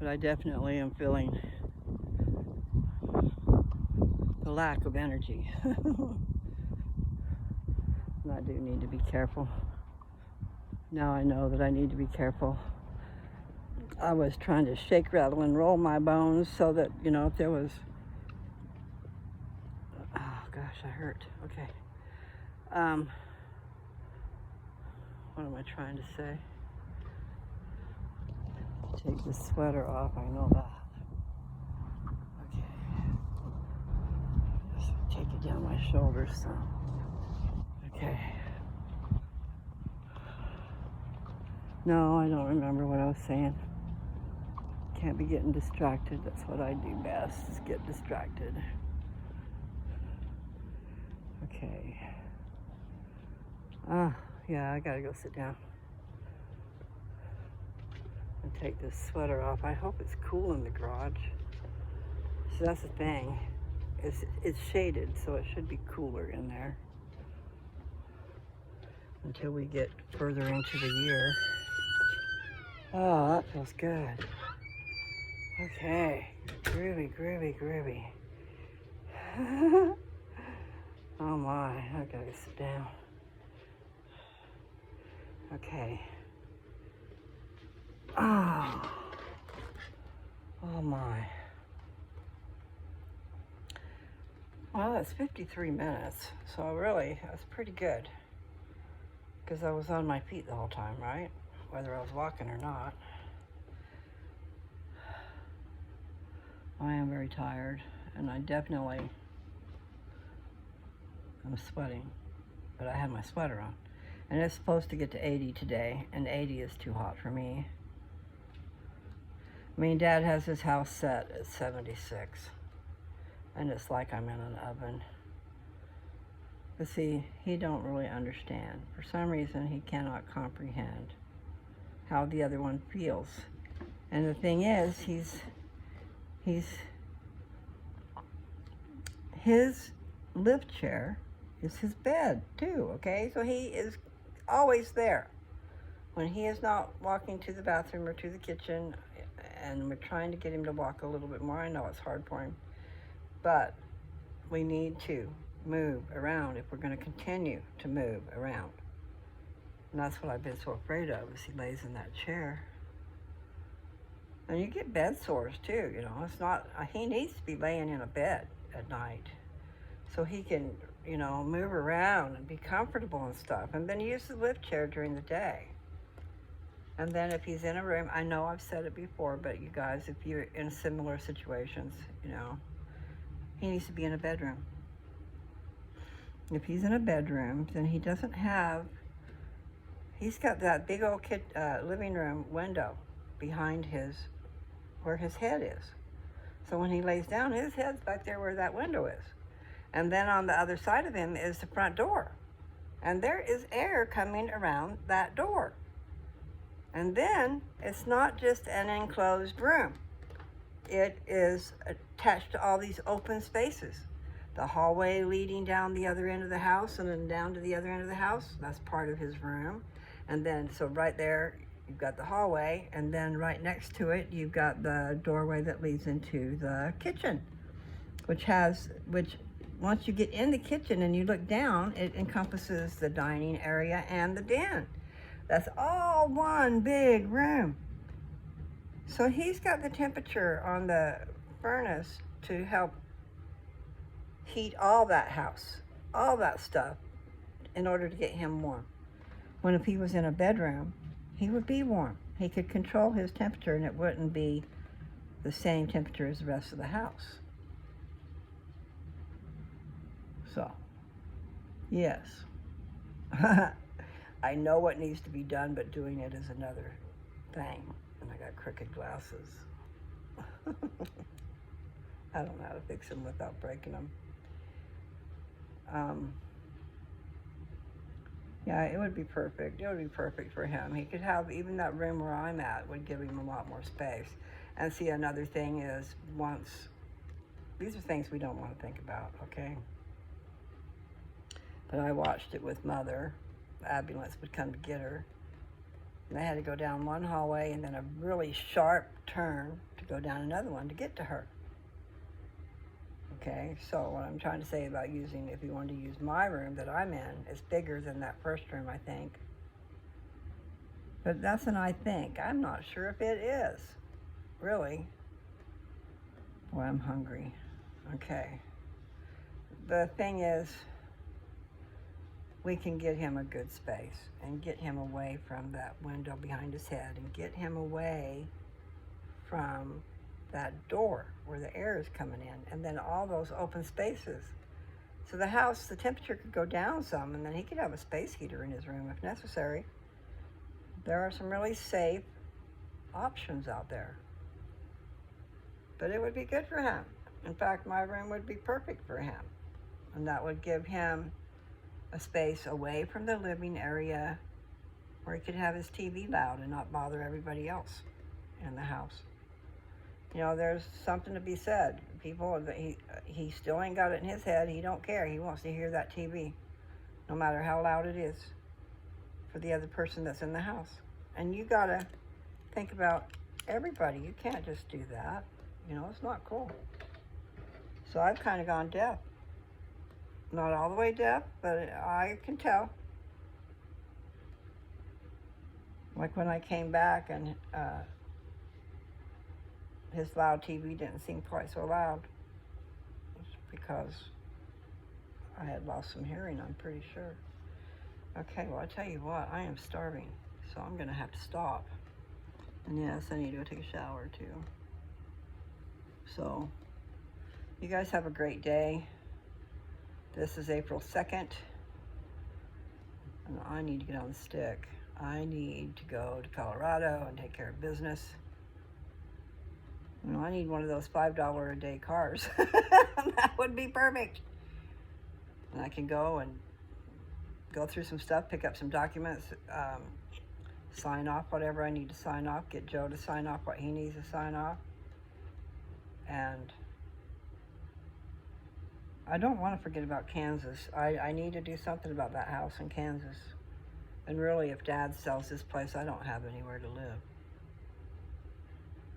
But I definitely am feeling the lack of energy. And I do need to be careful. Now I know that I need to be careful. I was trying to shake, rattle, and roll my bones so that, you know, if there was... Oh, gosh, I hurt. Okay. What am I trying to say? Take the sweater off, I know that. Okay. Just take it down my shoulders, so... Okay. No, I don't remember what I was saying. Can't be getting distracted. That's what I do best, is get distracted. Okay. Yeah, I gotta go sit down and take this sweater off. I hope it's cool in the garage. So that's the thing. It's shaded, so it should be cooler in there until we get further into the year. Oh, that feels good. Okay, groovy, groovy, groovy. Oh my, I gotta sit down. Okay. Oh my. Well, it's 53 minutes, so really, that's pretty good. Because I was on my feet the whole time, right? Whether I was walking or not. I am very tired, and I definitely am sweating, but I have my sweater on. And it's supposed to get to 80 today, and 80 is too hot for me. I mean, Dad has his house set at 76, and it's like I'm in an oven. But see, he don't really understand. For some reason, he cannot comprehend how the other one feels. And the thing is, his lift chair is his bed too, okay? So he is always there. When he is not walking to the bathroom or to the kitchen, and we're trying to get him to walk a little bit more. I know it's hard for him, but we need to move around if we're going to continue to move around. And that's what I've been so afraid of, is he lays in that chair. And you get bed sores too, you know. It's not, he needs to be laying in a bed at night so he can, you know, move around and be comfortable and stuff. And then use the lift chair during the day. And then if he's in a room, I know I've said it before, but you guys, if you're in similar situations, you know, he needs to be in a bedroom. If he's in a bedroom, then he doesn't have, he's got that big old living room window behind where his head is. So when he lays down, his head's back there where that window is. And then on the other side of him is the front door. And there is air coming around that door. And then it's not just an enclosed room. It is attached to all these open spaces. The hallway leading down the other end of the house and then down to the other end of the house, that's part of his room. And then, so right there, you've got the hallway, and then right next to it, you've got the doorway that leads into the kitchen, which once you get in the kitchen and you look down, it encompasses the dining area and the den. That's all one big room. So he's got the temperature on the furnace to help heat all that house, all that stuff, in order to get him warm. When if he was in a bedroom, he would be warm. He could control his temperature and it wouldn't be the same temperature as the rest of the house. So, yes. I know what needs to be done, but doing it is another thing. And I got crooked glasses. I don't know how to fix them without breaking them. Yeah, it would be perfect. It would be perfect for him. He could have, even that room where I'm at would give him a lot more space. And see, another thing is, these are things we don't want to think about, okay? But I watched it with Mother. The ambulance would come to get her. And they had to go down one hallway and then a really sharp turn to go down another one to get to her. Okay, so what I'm trying to say about using, if you wanted to use my room that I'm in, it's bigger than that first room, I think. But that's an I think. I'm not sure if it is. Really. Boy, I'm hungry. Okay. The thing is, we can get him a good space and get him away from that window behind his head and get him away from that door where the air is coming in, and then all those open spaces. So the house, the temperature could go down some, and then he could have a space heater in his room if necessary. There are some really safe options out there. But it would be good for him. In fact, my room would be perfect for him. And that would give him a space away from the living area where he could have his TV loud and not bother everybody else in the house. You know, there's something to be said. People, he still ain't got it in his head. He don't care. He wants to hear that TV, no matter how loud it is, for the other person that's in the house. And you gotta think about everybody. You can't just do that. You know, it's not cool. So I've kind of gone deaf. Not all the way deaf, but I can tell. Like when I came back and his loud TV didn't seem quite so loud. It's because I had lost some hearing, I'm pretty sure. Okay, well, I tell you what, I am starving, so I'm gonna have to stop. And yes, I need to go take a shower too. So, you guys have a great day. This is April 2nd, and I need to get on the stick. I need to go to Colorado and take care of business. You know, I need one of those $5 a day cars. That would be perfect. And I can go and go through some stuff, pick up some documents, sign off whatever I need to sign off, get Joe to sign off what he needs to sign off. And I don't want to forget about Kansas. I need to do something about that house in Kansas. And really, if Dad sells this place, I don't have anywhere to live.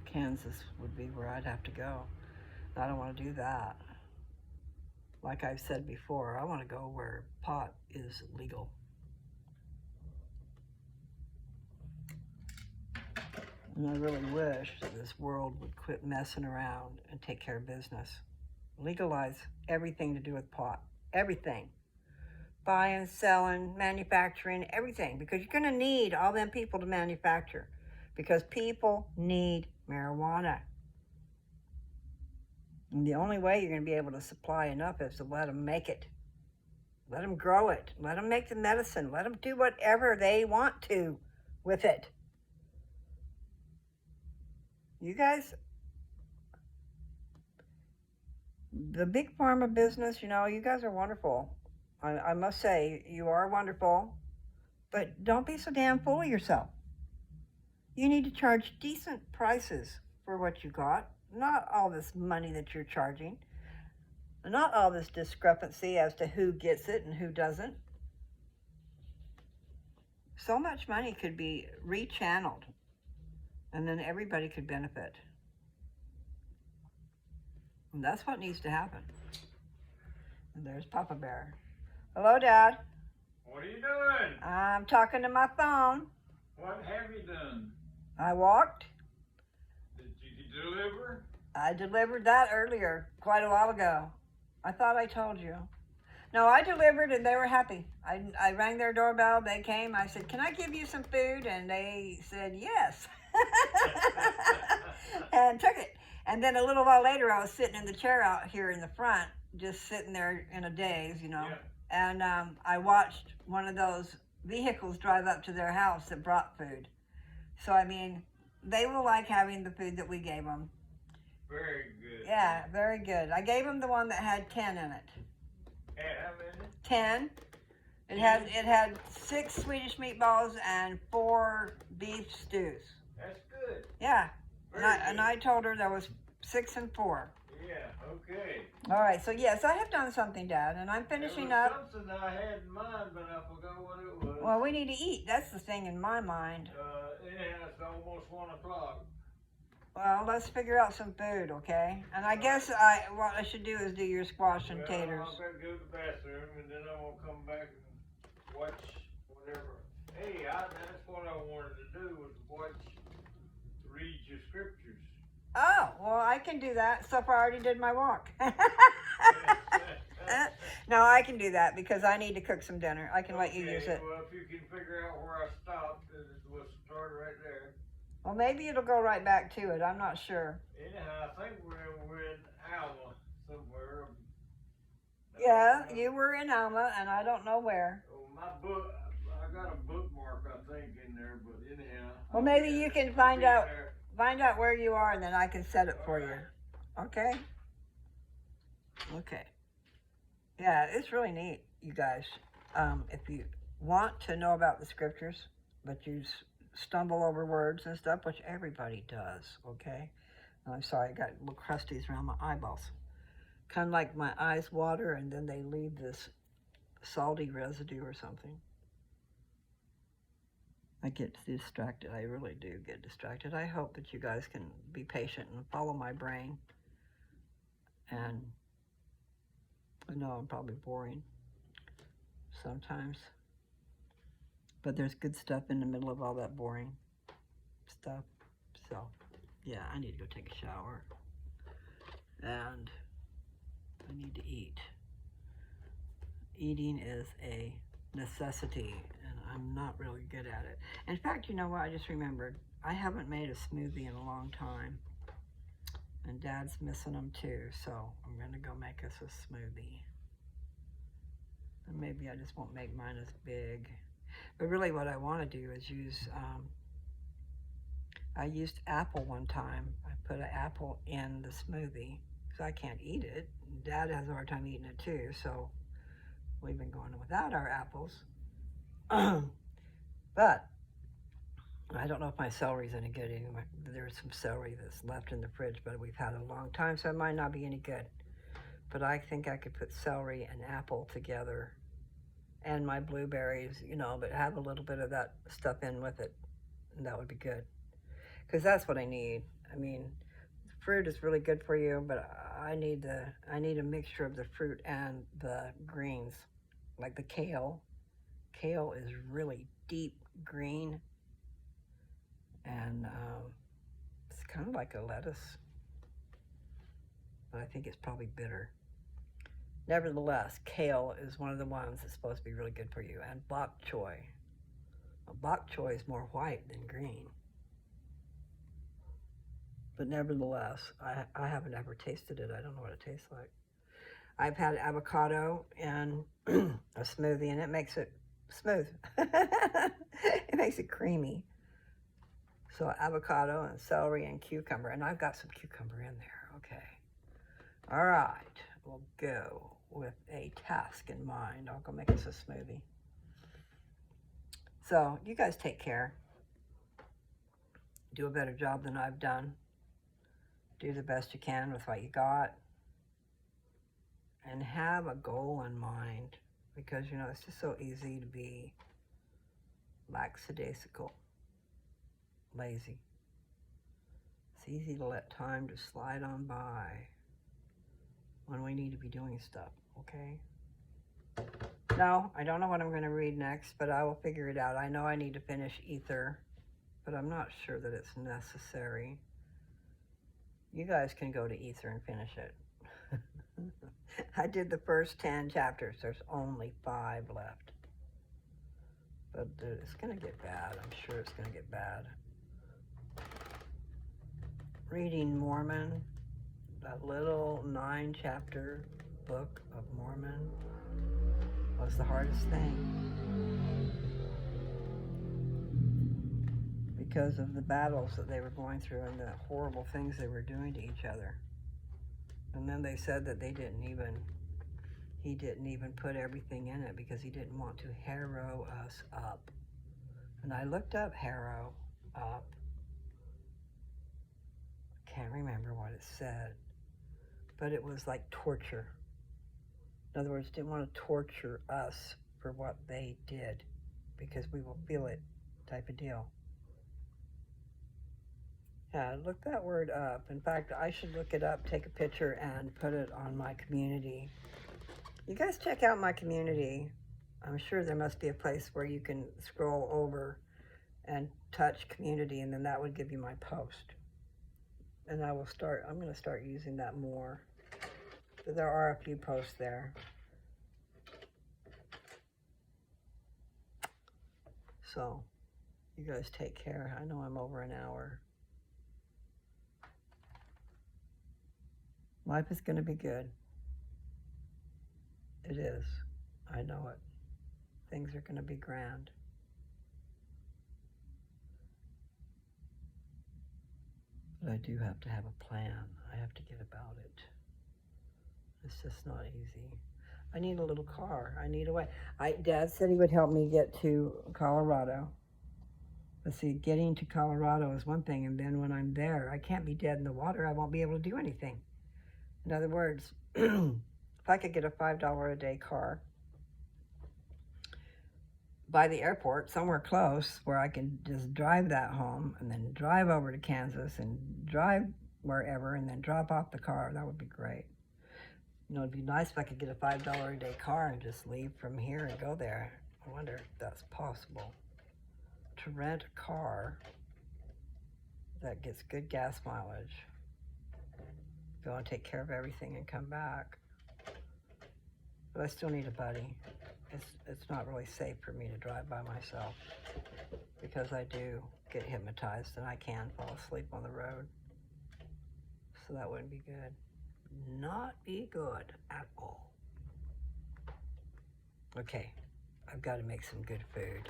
Kansas would be where I'd have to go. I don't want to do that. Like I've said before, I want to go where pot is legal. And I really wish that this world would quit messing around and take care of business. Legalize everything to do with pot. Everything. Buying, selling, manufacturing, everything. Because you're going to need all them people to manufacture. Because people need marijuana. And the only way you're going to be able to supply enough is to let them make it. Let them grow it. Let them make the medicine. Let them do whatever they want to with it. You guys, the big pharma business, you know, you guys are wonderful. I must say, you are wonderful. But don't be so damn full of yourself. You need to charge decent prices for what you got. Not all this money that you're charging. Not all this discrepancy as to who gets it and who doesn't. So much money could be rechanneled, and then everybody could benefit. And that's what needs to happen. And there's Papa Bear. Hello, Dad. What are you doing? I'm talking to my phone. What have you done? I walked. Did you deliver? I delivered that earlier, quite a while ago. I thought I told you. No, I delivered and they were happy. I rang their doorbell. They came. I said, "Can I give you some food?" And they said, "Yes." And took it. And then a little while later, I was sitting in the chair out here in the front, just sitting there in a daze, you know. Yeah. And I watched one of those vehicles drive up to their house that brought food. So, I mean, they will like having the food that we gave them. Very good. Yeah, very good. I gave them the one that had 10 in it. And how many? 10. It had 6 Swedish meatballs and 4 beef stews. That's good. Yeah. Very And I told her there was 6 and 4. Yeah, okay. All right, so yes, I have done something, Dad, and I'm finishing There was up. something I had in mind, but I forgot what it was. Well, we need to eat. That's the thing in my mind. Anyhow, it's almost 1 o'clock. Well, let's figure out some food, okay? And I guess what I should do is do your squash and taters. I'll go to the bathroom, and then I'm going to come back and watch whatever. Hey, that's what I wanted to do, was read your scriptures. Oh, well, I can do that. So far, I already did my walk. No, I can do that because I need to cook some dinner. I can let you use it. Well, if you can figure out where I stopped, then we'll start right there. Well, maybe it'll go right back to it. I'm not sure. Anyhow, I think we're in Alma somewhere. Yeah, you were in Alma, and I don't know where. Oh, my book, I got a bookmark, I think, in there, but anyhow. Well, maybe you can find out where you are, and then I can set it for you. Okay? Okay. Yeah, it's really neat, you guys. If you want to know about the scriptures, but you stumble over words and stuff, which everybody does, okay? I'm sorry, I got little crusties around my eyeballs. Kind of like my eyes water, and then they leave this salty residue or something. I get distracted. I really do get distracted. I hope that you guys can be patient and follow my brain. And I know I'm probably boring sometimes, but there's good stuff in the middle of all that boring stuff. So, yeah, I need to go take a shower. And I need to eat. Eating is a necessity, and I'm not really good at it. In fact, you know what? I just remembered. I haven't made a smoothie in a long time. And Dad's missing them too, so I'm going to go make us a smoothie. And maybe I just won't make mine as big. But really what I want to do is use, I used apple one time. I put an apple in the smoothie, because I can't eat it. Dad has a hard time eating it too, so we've been going without our apples. But I don't know if my celery's any good anymore. There's some celery that's left in the fridge, but we've had it a long time, so it might not be any good. But I think I could put celery and apple together, and my blueberries, you know, but have a little bit of that stuff in with it, and that would be good. Because that's what I need. I mean, fruit is really good for you, but I need a mixture of the fruit and the greens, like the kale. Kale is really deep green, and kind of like a lettuce, but I think it's probably bitter. Nevertheless, kale is one of the ones that's supposed to be really good for you, and bok choy. Well, bok choy is more white than green. But nevertheless, I haven't ever tasted it. I don't know what it tastes like. I've had avocado and a smoothie, and it makes it smooth. It makes it creamy. So avocado and celery and cucumber, and I've got some cucumber in there. Okay. All right, we'll go with a task in mind. I'll go make us a smoothie. So you guys take care. Do a better job than I've done. Do the best you can with what you got. And have a goal in mind, because you know it's just so easy to be lackadaisical, lazy. It's easy to let time just slide on by when we need to be doing stuff, okay? No, I don't know what I'm going to read next, but I will figure it out. I know I need to finish Ether, but I'm not sure that it's necessary. You guys can go to Ether and finish it. I did the first 10 chapters. There's only 5 left. But it's going to get bad. I'm sure it's going to get bad. Reading Mormon, that little 9-chapter book of Mormon, was the hardest thing. Because of the battles that they were going through and the horrible things they were doing to each other. And then they said that he didn't even put everything in it because he didn't want to harrow us up. And I looked up harrow up. I can't remember what it said, but it was like torture. In other words, didn't want to torture us for what they did because we will feel it type of deal. Yeah, look that word up. In fact, I should look it up, take a picture, and put it on my community. You guys check out my community. I'm sure there must be a place where you can scroll over and touch community, and then that would give you my post. And I'm going to start using that more. But there are a few posts there. So, you guys take care. I know I'm over an hour. Life is going to be good. It is. I know it. Things are going to be grand. But I do have to have a plan. I have to get about it. It's just not easy. I need a little car. I need a way. Dad said he would help me get to Colorado. But see, getting to Colorado is one thing, and then when I'm there, I can't be dead in the water. I won't be able to do anything. In other words, if I could get a $5 a day car by the airport, somewhere close, where I can just drive that home and then drive over to Kansas and drive wherever and then drop off the car, that would be great. You know, it'd be nice if I could get a $5 a day car and just leave from here and go there. I wonder if that's possible. To rent a car that gets good gas mileage, go and take care of everything and come back. But I still need a buddy. It's not really safe for me to drive by myself because I do get hypnotized and I can fall asleep on the road. So that wouldn't be good. Not be good at all. Okay, I've got to make some good food.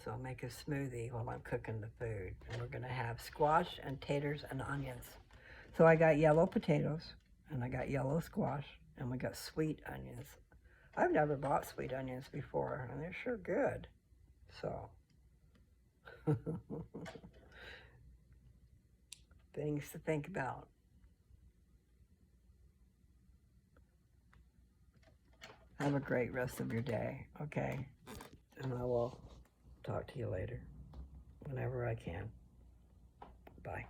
So I'll make a smoothie while I'm cooking the food. And we're going to have squash and taters and onions. So I got yellow potatoes, and I got yellow squash, and we got sweet onions. I've never bought sweet onions before, and they're sure good. So, things to think about. Have a great rest of your day, okay? And I will talk to you later, whenever I can. Bye.